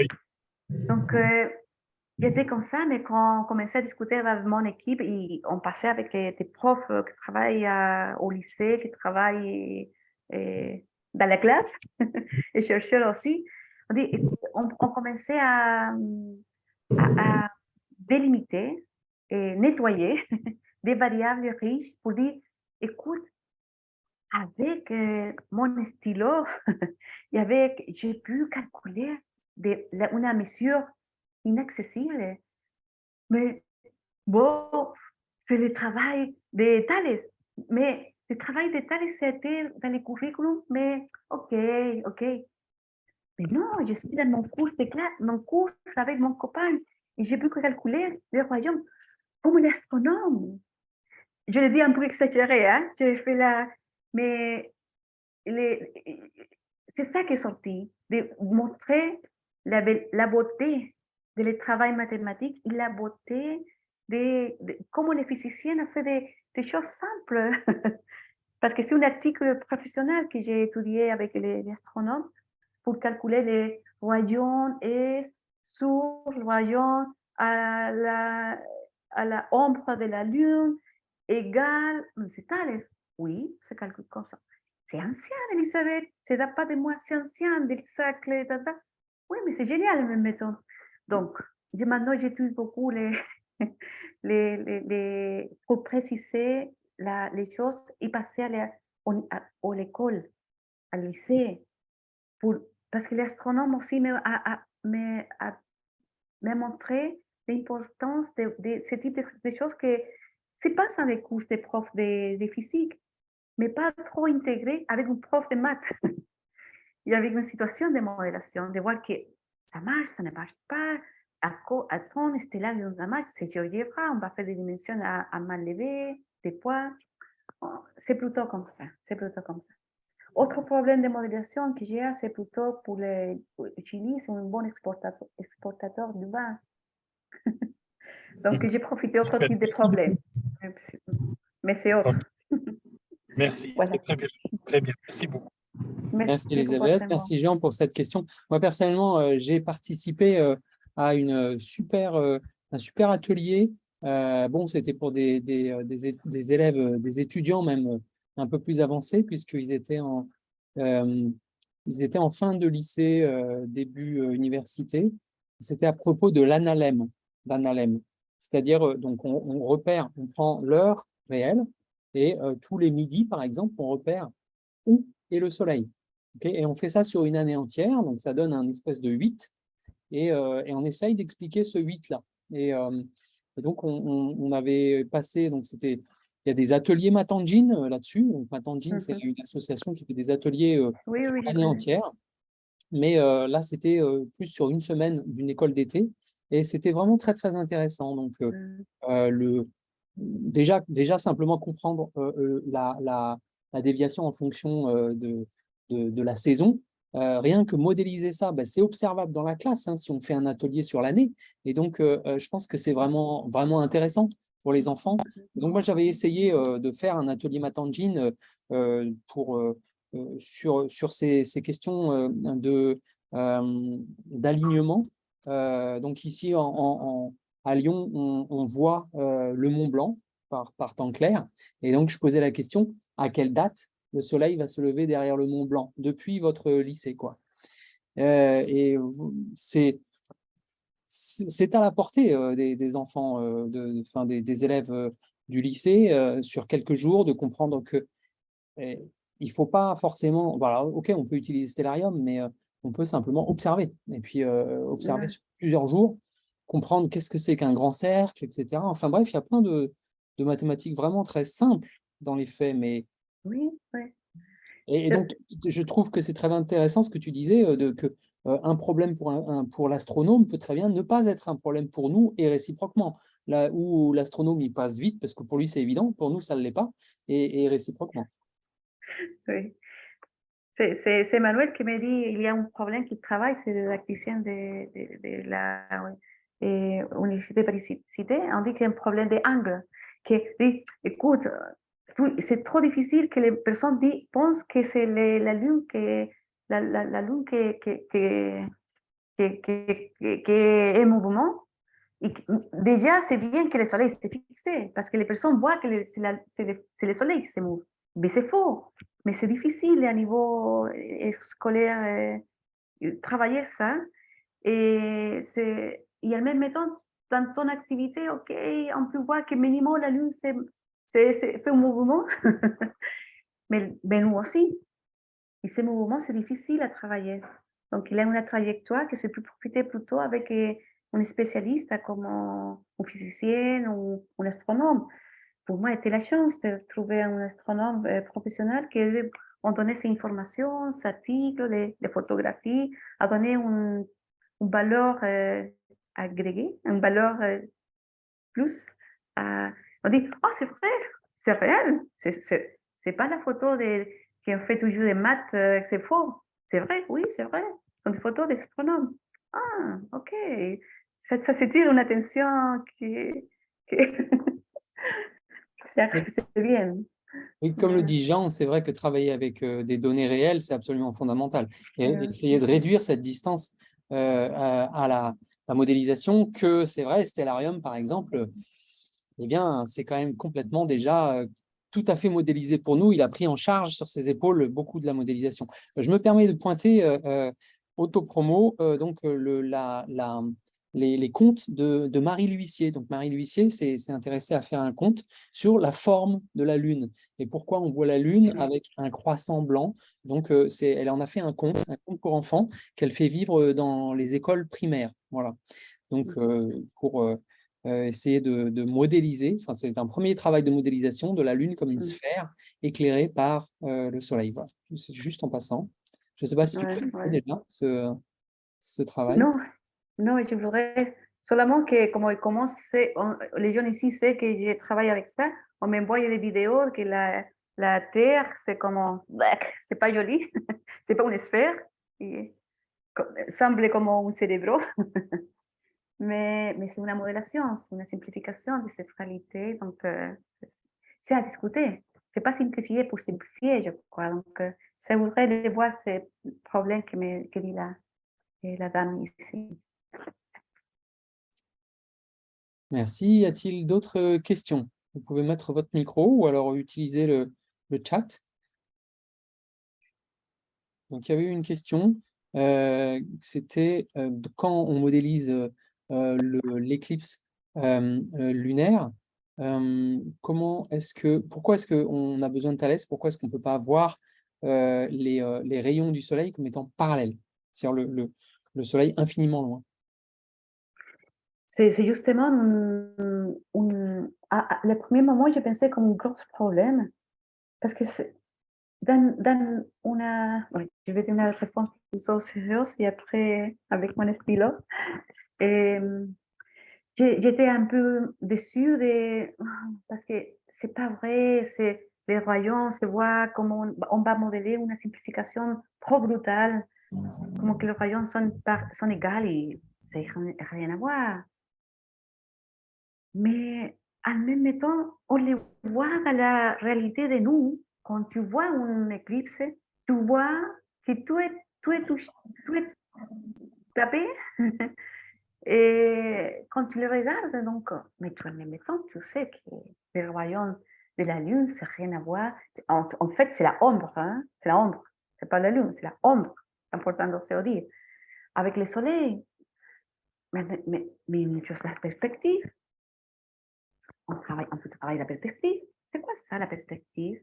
Donc, j'étais comme ça, mais quand on commençait à discuter avec mon équipe, et on passait avec des profs qui travaillent au lycée, qui travaillent dans la classe, et chercheurs aussi, on commençait à délimiter et nettoyer des variables riches pour dire, écoute, avec mon stylo, j'ai pu calculer une mesure inaccessible. Mais bon, c'est le travail de Thalès. Mais le travail de Thalès, c'était dans le curriculum, mais ok. Mais non, je suis dans mon cours de classe, mon cours avec mon copain, et j'ai pu calculer le royaume comme un astronome. Je le dis un peu exagéré, hein? J'ai fait mais les, c'est ça qui est sorti, de montrer la beauté du travail mathématique et la beauté de comment les physiciens ont fait des choses simples. Parce que c'est un article professionnel que j'ai étudié avec les astronomes pour calculer les rayons est sur le rayon à la ombre de la Lune égale, c'est Thalès. Oui, c'est calcule comme ça. C'est ancien, Elisabeth, ça date pas de moi, c'est ancien, del siècle, Oui, mais c'est génial, même méthode. Donc, maintenant, j'étudie beaucoup pour préciser les choses et passer à l'école, au lycée, parce que l'astronome aussi m'a montré l'importance de ce type de choses que se passent dans les cours des profs de physique, mais pas trop intégré avec un prof de maths et avec une situation de modélisation, de voir que ça marche, ça ne marche pas, à ton stellaire dans la marche, c'est GeoGebra, on va faire des dimensions à main levée, des poids. C'est plutôt comme ça. C'est plutôt comme ça. Autre problème de modélisation que j'ai, c'est plutôt utiliser un bon exportateur du vin. Donc, j'ai profité d'autres Super. types de Merci beaucoup. problèmes. Mais c'est autre. Ok. Merci. Voilà. Très bien. Très bien. Merci beaucoup. Merci Merci pour Elisabeth, votre merci Jean pour cette question. Moi personnellement, j'ai participé à un super atelier. Bon, c'était pour des élèves, des étudiants même un peu plus avancés, puisqu'ils ils étaient en fin de lycée, début université. C'était à propos de l'analème. C'est-à-dire, donc on repère, on prend l'heure réelle et tous les midis, par exemple, on repère où est le soleil. Okay, et on fait ça sur une année entière, donc ça donne un espèce de 8, et on essaye d'expliquer ce 8-là. Et donc, on avait passé, donc il y a des ateliers Matangine là-dessus. Donc, Matangine, c'est une association qui fait des ateliers Oui, sur oui, je l'année connais. entière. Mais là, c'était plus sur une semaine d'une école d'été. Et c'était vraiment très, très intéressant. Donc, déjà simplement comprendre la déviation en fonction de la saison. Rien que modéliser ça, ben, c'est observable dans la classe hein, si on fait un atelier sur l'année. Et donc, je pense que c'est vraiment, vraiment intéressant pour les enfants. Donc, moi, j'avais essayé de faire un atelier Matangine sur ces questions d'alignement. Donc, ici, à Lyon, on voit le Mont Blanc par temps clair. Et donc, je posais la question, à quelle date le soleil va se lever derrière le Mont Blanc depuis votre lycée, quoi. Et c'est à la portée des enfants, des élèves du lycée, sur quelques jours, de comprendre que il ne faut pas forcément. Voilà, ok, on peut utiliser Stellarium, mais on peut simplement observer. Et puis observer sur plusieurs jours, comprendre qu'est-ce que c'est qu'un grand cercle, etc. Enfin bref, il y a plein de mathématiques vraiment très simples dans les faits. Mais... Oui, oui. Et donc, je trouve que c'est très intéressant ce que tu disais, que un problème pour l'astronome peut très bien ne pas être un problème pour nous et réciproquement. Là où l'astronome, il passe vite, parce que pour lui, c'est évident, pour nous, ça ne l'est pas, et réciproquement. Oui. C'est Manuel qui me dit il y a un problème qui travaille, c'est l'acticien de la Université de Paris-Cité. On dit qu'il y a un problème d'angle. Que dit, écoute, c'est trop difficile que les personnes pensent que c'est la lune la lune qui est en mouvement. Et déjà, c'est bien que le soleil s'est fixé, parce que les personnes voient que c'est le soleil qui se mouve. Mais c'est faux. Mais c'est difficile à niveau scolaire travailler ça. Et en même temps, dans ton activité, OK, on peut voir que minimum la lune fait un mouvement. mais nous aussi. Et ce mouvement, c'est difficile à travailler. Donc, il a une trajectoire que c'est plus profiter plutôt avec un spécialiste comme un physicien ou un astronome. Pour moi, c'était la chance de trouver un astronome professionnel qui a donné ces informations, ces articles, les photographies, a donné une valeur agrégée, une valeur plus. On dit, oh, c'est vrai, c'est réel, c'est pas la photo qui ont fait toujours des maths, c'est faux. C'est vrai, oui, c'est vrai. C'est une photo d'astronome. Ah, ok. Ça s'attire une attention qui c'est bien. Oui, comme le dit Jean, c'est vrai que travailler avec des données réelles, c'est absolument fondamental. Et essayer de réduire cette distance à la modélisation, que c'est vrai, Stellarium, par exemple, eh bien, c'est quand même complètement déjà tout à fait modélisé pour nous. Il a pris en charge sur ses épaules beaucoup de la modélisation. Je me permets de pointer autopromo, les contes de Marie L'Huissier. Donc, Marie L'Huissier s'est intéressée à faire un conte sur la forme de la Lune et pourquoi on voit la Lune avec un croissant blanc. Donc, elle en a fait un conte pour enfants qu'elle fait vivre dans les écoles primaires. Voilà. Donc, pour essayer de modéliser, enfin, c'est un premier travail de modélisation de la Lune comme une sphère éclairée par le Soleil. Voilà. C'est juste en passant. Je ne sais pas si tu connais déjà ce travail. Non, non, je voudrais Seulement que les gens ici savent que je travaille avec ça, on m'envoie des vidéos que la Terre, c'est comme, c'est pas joli, c'est pas une sphère, et semble comme un cérébro, mais c'est une modélisation, c'est une simplification de cette réalité, donc c'est à discuter. C'est pas simplifier pour simplifier, je crois. Donc, ça voudrait de voir ces problèmes que dit la dame ici. Merci. Y a-t-il d'autres questions? Vous pouvez mettre votre micro ou alors utiliser le chat. Donc, il y avait eu une question, c'était quand on modélise l'éclipse lunaire, pourquoi est-ce qu'on a besoin de Thalès? Pourquoi est-ce qu'on ne peut pas voir les rayons du Soleil comme étant parallèles, c'est-à-dire le Soleil infiniment loin? C'est justement le premier moment, je pensais comme un gros problème, parce que oui, je vais donner une réponse plutôt sérieuse et après avec mon stylo. J'étais un peu déçue parce que c'est pas vrai, les rayons se voient comme on va modeler une simplification trop brutale, comme que les rayons sont égaux et ça n'a rien à voir. Mais en même temps, on les voit dans la réalité de nous. Quand tu vois une éclipse, tu vois que tout est tapé. Et quand tu le regardes, donc, mais en même temps, tu sais que les rayons de la Lune, c'est rien à voir. En fait, c'est la ombre, hein? C'est la ombre. C'est pas la Lune, c'est la ombre. C'est important de se dire. Avec le Soleil, mais une chose, la perspective. On peut travailler la perspective. C'est quoi ça, la perspective?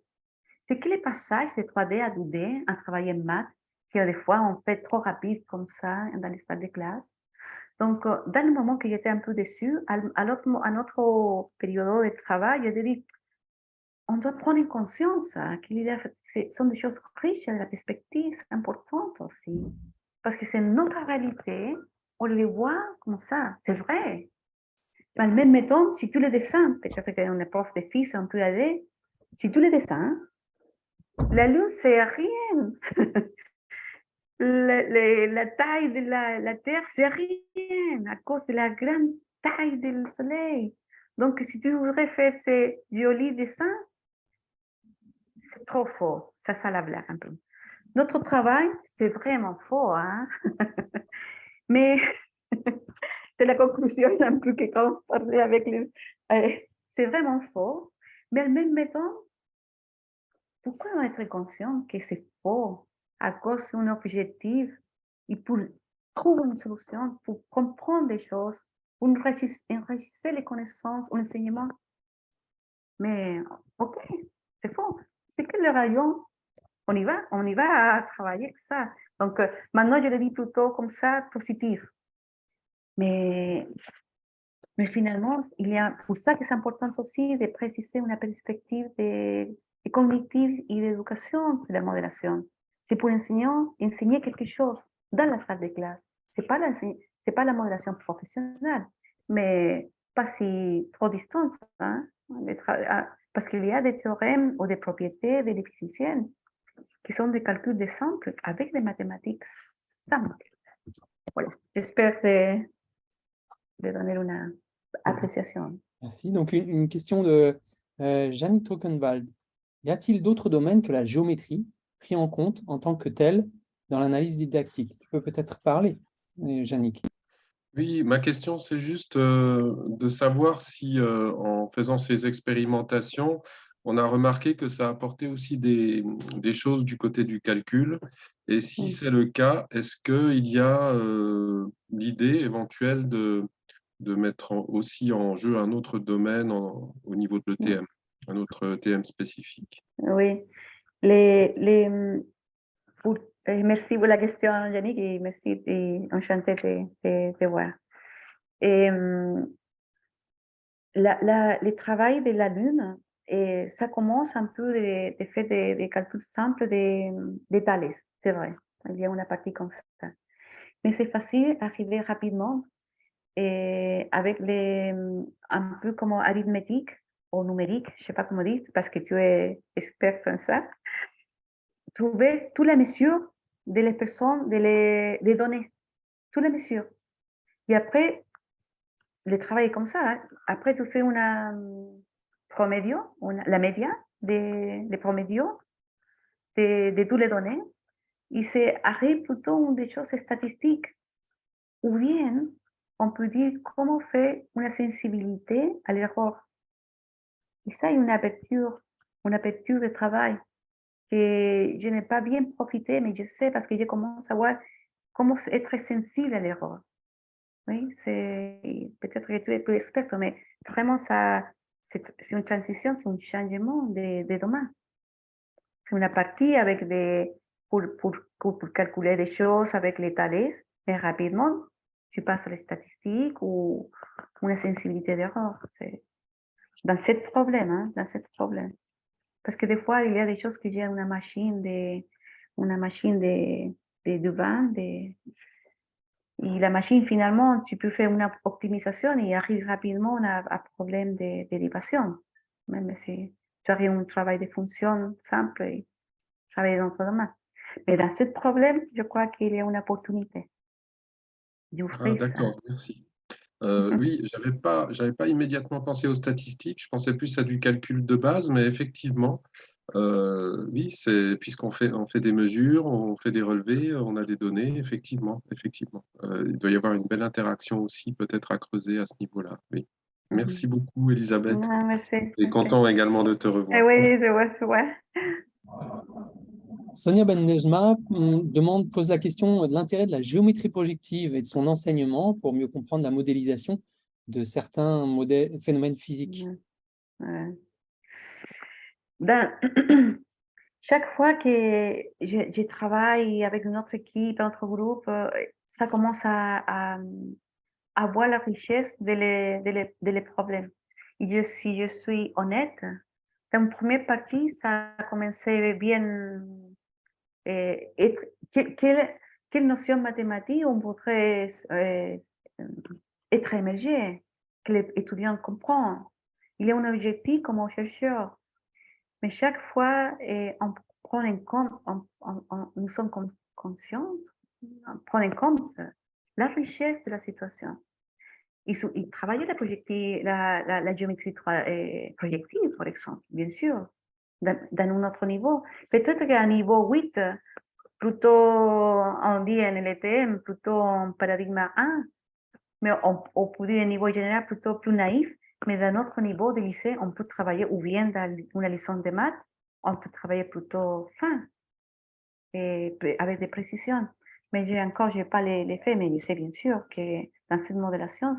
C'est que les passages de 3D à 2D, en travaillant en maths, que des fois on fait trop rapide comme ça dans les salles de classe. Donc, dans le moment que j'étais un peu déçue, à notre période de travail, je dit, on doit prendre conscience ce sont des choses riches, la perspective, c'est important aussi. Parce que c'est notre réalité, on les voit comme ça, c'est vrai. Mais même mettons, si tu les dessins, peut-être qu'on est prof de physique, on peut aider, si tu les dessins, la Lune, c'est rien. La taille de la Terre, c'est rien à cause de la grande taille du Soleil. Donc, si tu voudrais faire ces jolis dessins, c'est trop faux. Ça la blague un peu. Notre travail, c'est vraiment faux, hein? Mais c'est la conclusion un peu que quand on parlait avec les... c'est vraiment faux. Mais en même temps, pourquoi on être conscient que c'est faux à cause d'un objectif et pour trouver une solution, pour comprendre des choses, pour enrichir les connaissances, l'enseignement? Mais ok, c'est faux. C'est que le rayon, on y va à travailler avec ça. Donc maintenant, je le dis plutôt comme ça, positif. Mais finalement, il y a pour ça que c'est important aussi de préciser une perspective de cognitive et d'éducation de la modélisation. C'est pour enseigner quelque chose dans la salle de classe. C'est pas la modélisation professionnelle, mais pas si trop distante, hein? Parce qu'il y a des théorèmes ou des propriétés des physiciennes qui sont des calculs de simples avec des mathématiques simples. Voilà, j'espère de donner une appréciation. Merci. Donc, une question de Janine Trockenwald. Y a-t-il d'autres domaines que la géométrie pris en compte en tant que tel dans l'analyse didactique? Tu peux peut-être parler, Jannick. Oui, ma question, c'est juste de savoir si, en faisant ces expérimentations, on a remarqué que ça apportait aussi des choses du côté du calcul. Et si c'est le cas, est-ce qu'il y a l'idée éventuelle de mettre aussi en jeu un autre domaine au niveau de l'ETM, un autre ETM spécifique? Oui. Merci pour la question, Yannick, et merci, et enchanté de te voir. Le travail de la Lune, ça commence un peu de faire des calculs simples de Thalès, c'est vrai. Il y a une partie comme ça. Mais c'est facile d'arriver rapidement avec un peu comme arithmétique ou numérique, je ne sais pas comment dire, parce que tu es expert en ça, trouver toutes les mesures de les personnes, des données, toutes les mesures. Et après, le travail est comme ça. Hein. Après, tu fais promedio, la média des promedios de toutes les données. Et c'est arrive plutôt des choses statistiques. Ou bien, on peut dire comment faire une sensibilité à l'erreur. Et ça, une aperture de travail que je n'ai pas bien profité, mais je sais parce que je commence à voir comment être sensible à l'erreur. Oui, c'est peut-être que tu es plus experte, mais vraiment, c'est une transition, c'est un changement de domaine. C'est une partie avec pour calculer des choses avec les thalès, et rapidement, tu passes à les statistiques ou une sensibilité d'erreur. Dans ce problème, hein, dans ce problème. Parce que des fois, il y a des choses que j'ai une machine de vin, et la machine, finalement, tu peux faire une optimisation et arrive rapidement à un problème de dérivation. Même si tu as un travail de fonction simple et travailler dans ton domaine. Mais dans ce problème, je crois qu'il y a une opportunité Ah, d'ouvrir ça. d'accord, merci. Oui, j'avais pas immédiatement pensé aux statistiques, je pensais plus à du calcul de base, mais effectivement, oui, on fait des mesures, on fait des relevés, on a des données, effectivement, effectivement. Il doit y avoir une belle interaction aussi, peut-être à creuser à ce niveau-là. Oui. Merci beaucoup, Elisabeth, Non, merci. et content également de te revoir. Oui, je vois. Sonia Ben-Nejma pose la question de l'intérêt de la géométrie projective et de son enseignement pour mieux comprendre la modélisation de certains phénomènes physiques. Chaque fois que je travaille avec une autre équipe, un autre groupe, ça commence à voir la richesse des problèmes. Et si je suis honnête, dans une première partie, ça a commencé bien. Quelle notion mathématique on voudrait être émergée, que les étudiants comprennent. Il y a un objectif comme chercheur, mais chaque fois, on prend en compte, nous sommes conscients, on prend en compte la richesse de la situation. Il travaillait la géométrie projective, par exemple, bien sûr, dans un autre niveau. Peut-être qu'à un niveau 8, plutôt on dit en LTM, plutôt en paradigme 1, mais on peut dire un niveau général plutôt plus naïf, mais dans notre niveau de lycée, on peut travailler, ou bien dans une licence de maths, on peut travailler plutôt fin, et avec des précisions. Mais je n'ai pas les faits, mais je sais bien sûr que dans cette modélisation,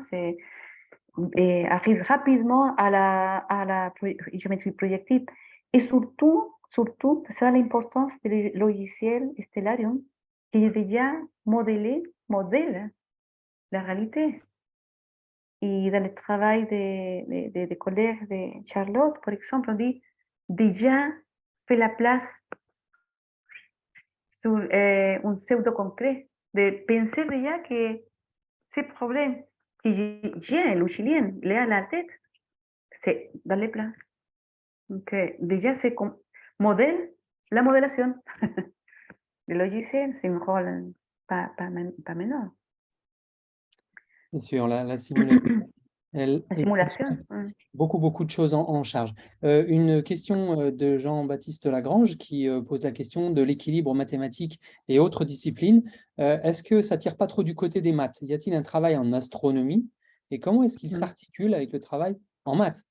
arrive rapidement à la géométrie projective. Et surtout, c'est l'importance du logiciel Stellarium, qui déjà modèle la réalité. Et dans le travail des collègues de Charlotte, par exemple, on dit déjà fait la place sur un pseudo-concret, de penser déjà que ces problèmes que j'ai le chilien, il est à la tête, c'est dans les plans. Donc, déjà, c'est comme modèle, la modélisation. Le logiciel, c'est un rôle pas menor. Bien sûr, la simulation, elle La simulation. beaucoup de choses en charge. Une question de Jean-Baptiste Lagrange qui pose la question de l'équilibre mathématique et autres disciplines. Est-ce que ça ne tire pas trop du côté des maths? Y a-t-il un travail en astronomie? Et comment est-ce qu'il s'articule avec le travail en maths?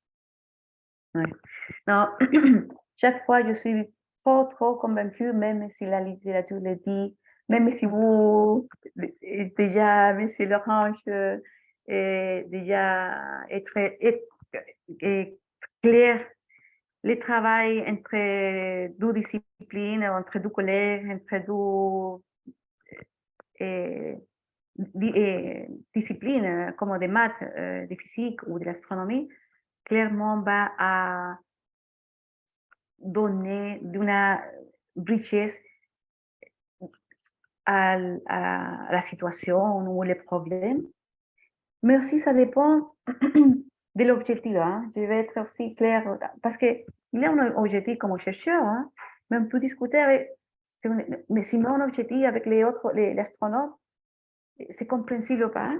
Non, chaque fois, je suis trop convaincue, même si la littérature le dit, même si vous, déjà, M. Laurence, déjà est très clair, le travail entre deux disciplines, entre deux collègues, entre deux disciplines, comme des maths, de physique ou de l'astronomie, clairement va à donner une richesse à la situation ou les problèmes. Mais aussi, ça dépend de l'objectif. Hein. Je vais être aussi claire, parce qu'il y a un objectif comme chercheur, hein, mais on peut discuter avec, mais si mon objectif avec les autres, les astronautes, c'est compréhensible ou pas.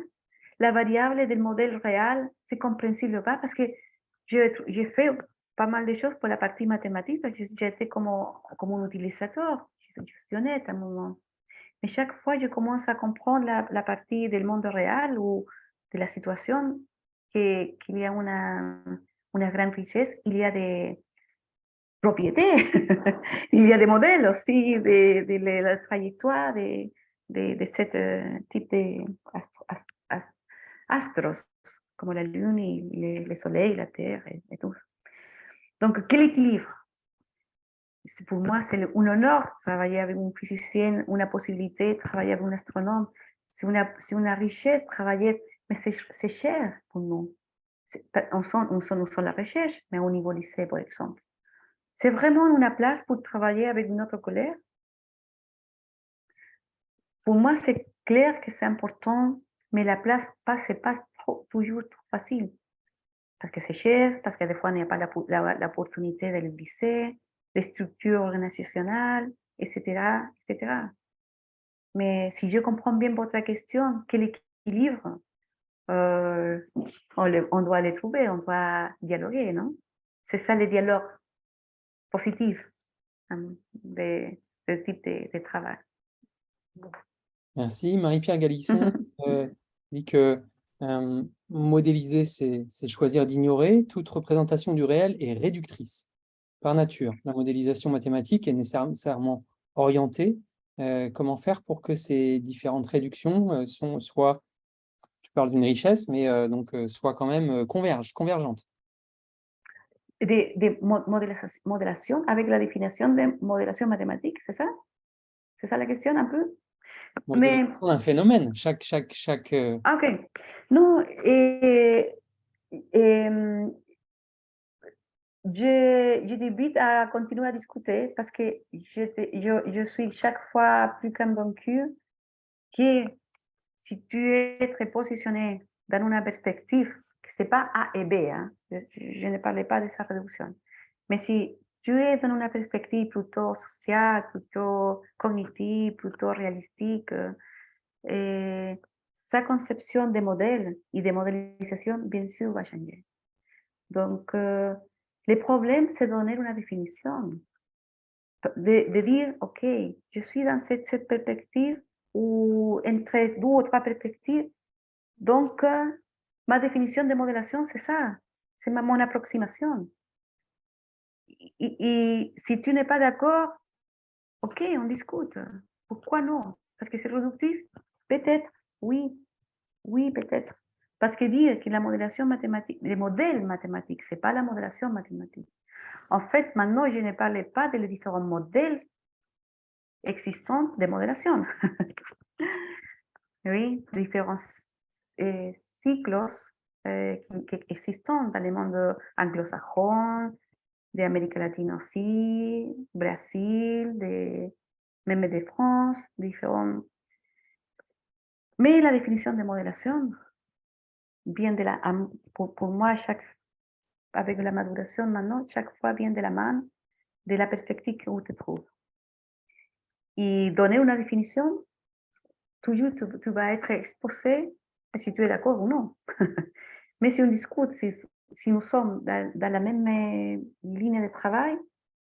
La variable del modèle réel, c'est compréhensible ou pas, parce que j'ai fait pas mal de choses pour la partie mathématique, parce que j'étais comme un utilisateur, je suis honnête à un moment. Mais chaque fois, je commence à comprendre la partie del monde réel ou de la situation, qu'il y a una grande richesse, il y a des propriétés, il y a des modèles aussi de la trajectoire de ce type de astros, comme la Lune et le Soleil, la Terre et tout. Donc, quel équilibre? Pour moi, c'est un honneur de travailler avec un physicien, une possibilité de travailler avec un astronome. C'est une richesse de travailler, mais c'est cher pour nous. On sent la recherche, mais au niveau lycée, par exemple. C'est vraiment une place pour travailler avec notre collègue. Pour moi, c'est clair que c'est important, mais la place, c'est pas toujours trop facile. Parce que c'est cher, parce que des fois, il n'y a pas l'opportunité de le lycée, les structures organisationnelles, etc., etc. Mais si je comprends bien votre question, quel équilibre on doit le trouver, on doit dialoguer, non? C'est ça le dialogue positif de ce type de travail. Merci. Marie-Pierre Galisson dit que modéliser, c'est choisir d'ignorer. Toute représentation du réel est réductrice par nature. La modélisation mathématique est nécessairement orientée. Comment faire pour que ces différentes réductions soient, tu parles d'une richesse, mais soient quand même convergentes. De modélisation avec la définition de modélisation mathématique, c'est ça? C'est ça la question un peu? Mais Un phénomène. Chaque ok. Non, je t'invite à continuer à discuter parce que je suis chaque fois plus convaincue que si tu es très positionné dans une perspective, ce n'est pas A et B, hein, je ne parlais pas de sa réduction, mais si tu es dans une perspective plutôt sociale, plutôt cognitive, plutôt réalistique, sa conception des modèles et de modélisation, bien sûr, va changer. Donc, le problème, c'est donner une définition, de dire, OK, je suis dans cette perspective ou entre deux ou trois perspectives, donc ma définition de modélisation, c'est ça, c'est mon approximation. Et si tu n'es pas d'accord, OK, on discute. Pourquoi non? Parce que c'est réductif? Peut-être, oui, peut-être. Parce que dire que la modélisation mathématique, les modèles mathématiques, ce n'est pas la modélisation mathématique. En fait, maintenant, je ne parle pas des différents modèles existants de modélisation. Oui, différents cycles qui existent dans le monde anglo-saxon, d'Amérique latine aussi, Brésil, même de France, différents. Mais la définition de modélisation vient de la, pour moi, avec la maduration maintenant, chaque fois vient de la main de la perspective que tu te trouves. Et donner une définition, toujours tu vas être exposé si tu es d'accord ou non. Mais si on discute, si nous sommes dans la même ligne de travail,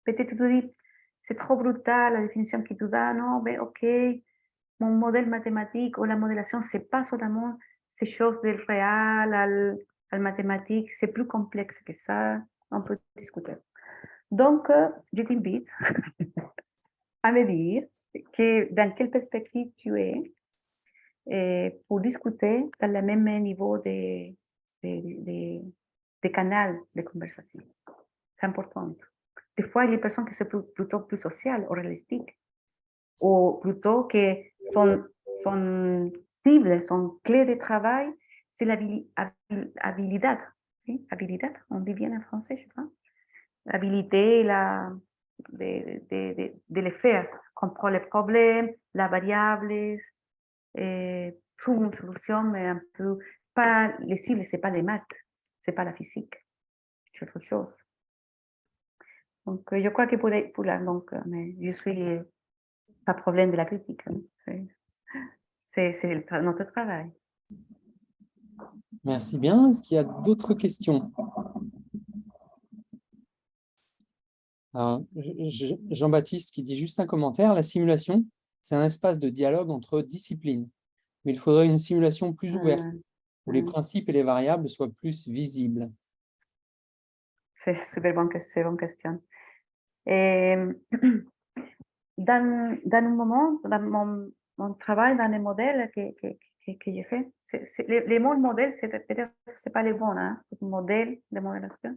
peut-être tu te dis, c'est trop brutal la définition que tu donnes, non, ben ok, mon modèle mathématique ou la modélisation, c'est pas seulement ces choses du réel al mathématique, c'est plus complexe que ça, on peut discuter. Donc, je t'invite à me dire dans quelle perspective tu es pour discuter dans le même niveau de canal de conversation. C'est important. Des fois, il y a des personnes qui sont plutôt plus sociales ou réalistiques, ou plutôt que sont cibles, sont clés de travail, c'est l'habilité. ¿Sí? Habilidad, on dit bien en français, je crois. L'habilité de le faire, comprendre les problèmes, les variables, trouver une solution, mais un peu pas les cibles, c'est pas les maths, c'est pas la physique, c'est autre chose. Donc, je crois que donc, mais je suis pas problème de la critique, hein. C'est notre travail. Merci bien. Est-ce qu'il y a d'autres questions? Alors, Jean-Baptiste qui dit juste un commentaire. La simulation, c'est un espace de dialogue entre disciplines. Mais il faudrait une simulation plus ouverte, où les principes et les variables soient plus visibles. C'est bonne question. Et, dans un moment, dans mon travail, dans les modèles que j'ai fait, les mots modèles, peut-être c'est pas les bons, hein, modèle de modélisation.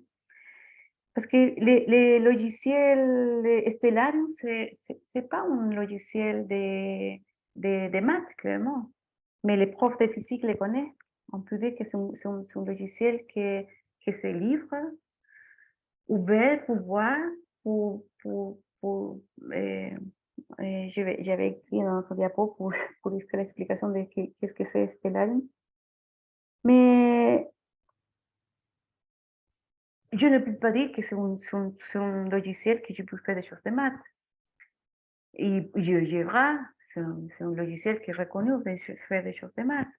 Parce que les logiciels Stellarium, c'est pas un logiciel de maths, clairement. Mais les profs de physique les connaissent. On peut dire que c'est un logiciel qui se livre, ouvert pour voir, j'avais écrit dans notre diapo pour faire l'explication de qu'est-ce que c'est Stellarium. Mais je ne peux pas dire que c'est un logiciel que je peux faire des choses de maths. Et GeoGebra, c'est un logiciel qui est reconnu pour faire des choses de maths.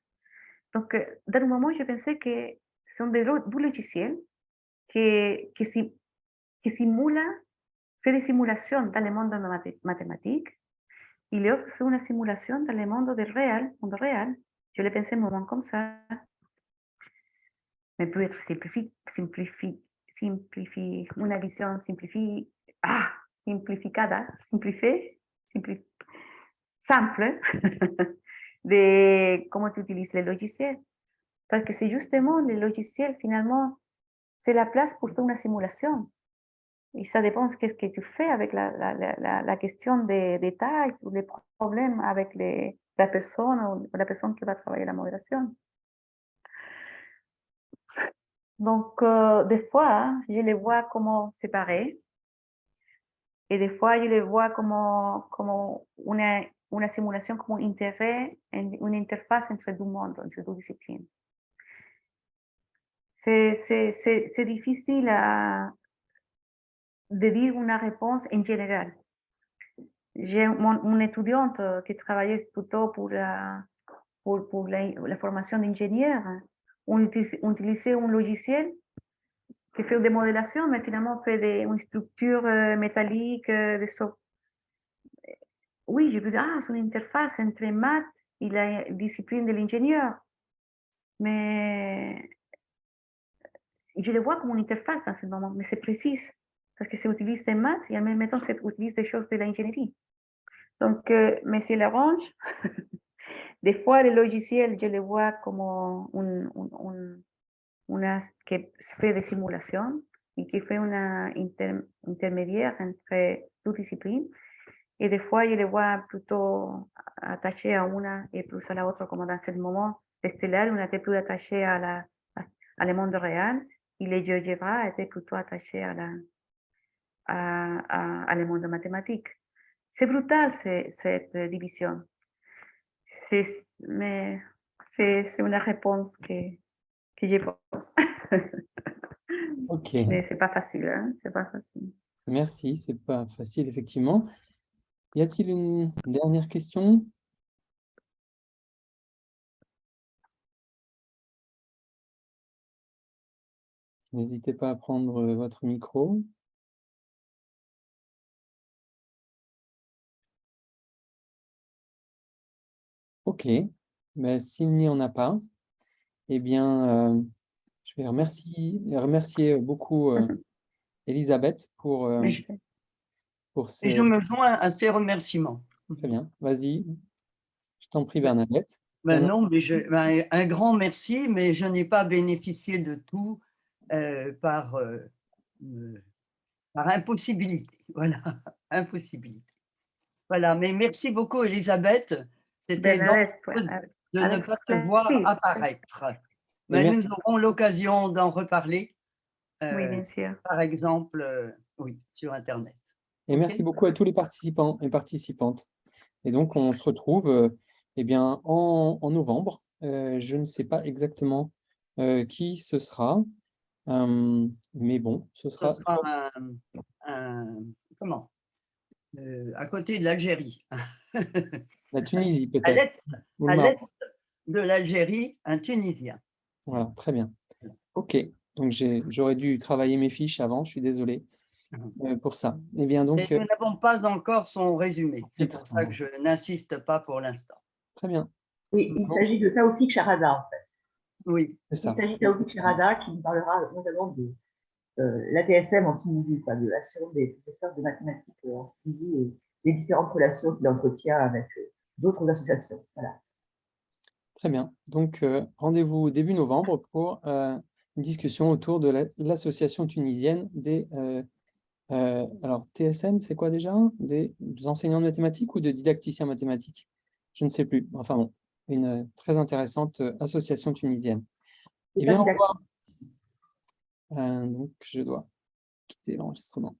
Donc, dans un moment, je pensais que c'est un deux logiciels qui simula, fait des simulations dans le monde mathématique, et l'autre fait une simulation dans le monde réel. Je l'ai pensé un moment comme ça. Mais peut être una visión simplificada, simple de comment tu utilises le logiciel. Parce que c'est justement le logiciel, finalement, c'est la place pour faire une simulation. Et ça dépend de ce que tu fais avec la question des détails ou les problèmes avec la personne ou la personne qui va travailler la modélisation. Donc, des fois, je les vois comme séparés. Et des fois, je les vois comme une simulation, comme une interface entre deux mondes, entre deux disciplines. C'est difficile de dire une réponse en général. J'ai une étudiante qui travaillait plutôt pour la formation d'ingénieur. On utilisait un logiciel qui fait des modélisations, mais finalement fait une structure métallique. Oui, je veux dire, c'est une interface entre maths et la discipline de l'ingénieur. Mais je le vois comme une interface dans ce moment, mais c'est précis, parce que ça utilise des maths et en même temps, ça utilise des choses de l'ingénierie. Donc, mais c'est l'arrange. Des fois, le logiciel, je le vois comme qui fait des simulations et qui fait une intermédiaire entre deux disciplines. Et des fois, je le vois plutôt attaché à une et plus à la autre, comme dans ce moment stellaire, on était plus attaché à le monde réel et le GeoGebra était plutôt attaché à le monde mathématique. C'est brutal, cette division. Mais c'est une réponse que je pose. Ok, Mais c'est pas facile, hein? C'est pas facile. merci. C'est pas facile, effectivement. Y a-t-il une dernière question? N'hésitez pas à prendre votre micro. Ok, mais s'il n'y en a pas, eh bien, je vais remercier beaucoup Elisabeth pour Et je me joins à ces remerciements. Très bien, vas-y. Je t'en prie, Bernadette. Non, mais un grand merci, mais je n'ai pas bénéficié de tout par impossibilité. Voilà, impossibilité. Voilà, mais merci beaucoup, Elisabeth. C'était dangereux de ne pas te voir apparaître. Mais nous aurons l'occasion d'en reparler. Oui, bien sûr. Par exemple, oui, sur Internet. Et merci beaucoup à tous les participants et participantes. Et donc, on se retrouve eh bien, en novembre je ne sais pas exactement qui ce sera, mais bon, ce Ce sera sera comment à côté de l'Algérie. la Tunisie À peut-être, l'est ou le à Maroc. l'est de l'Algérie, un Tunisien. Voilà, très bien. Ok, donc j'aurais dû travailler mes fiches avant, je suis désolé pour ça. Eh bien, Et donc, nous n'avons pas encore son résumé. C'est titre, pour ça que je n'insiste pas pour l'instant. très bien, Oui, il Donc, s'agit de Taoufik Charada, en fait. Oui, c'est ça. Il s'agit de Taoufik Charada qui nous parlera notamment de l'ATSM en Tunisie, quoi, de l'association des professeurs de mathématiques en Tunisie et des différentes relations qu'il entretient avec d'autres associations. Voilà. Très bien. Donc, rendez-vous début novembre pour une discussion autour de l'association tunisienne des... alors, TSM, c'est quoi déjà? Des enseignants de mathématiques ou de didacticiens mathématiques? Je ne sais plus. Enfin bon, une très intéressante association tunisienne. Eh bien, au revoir. Donc, je dois quitter l'enregistrement.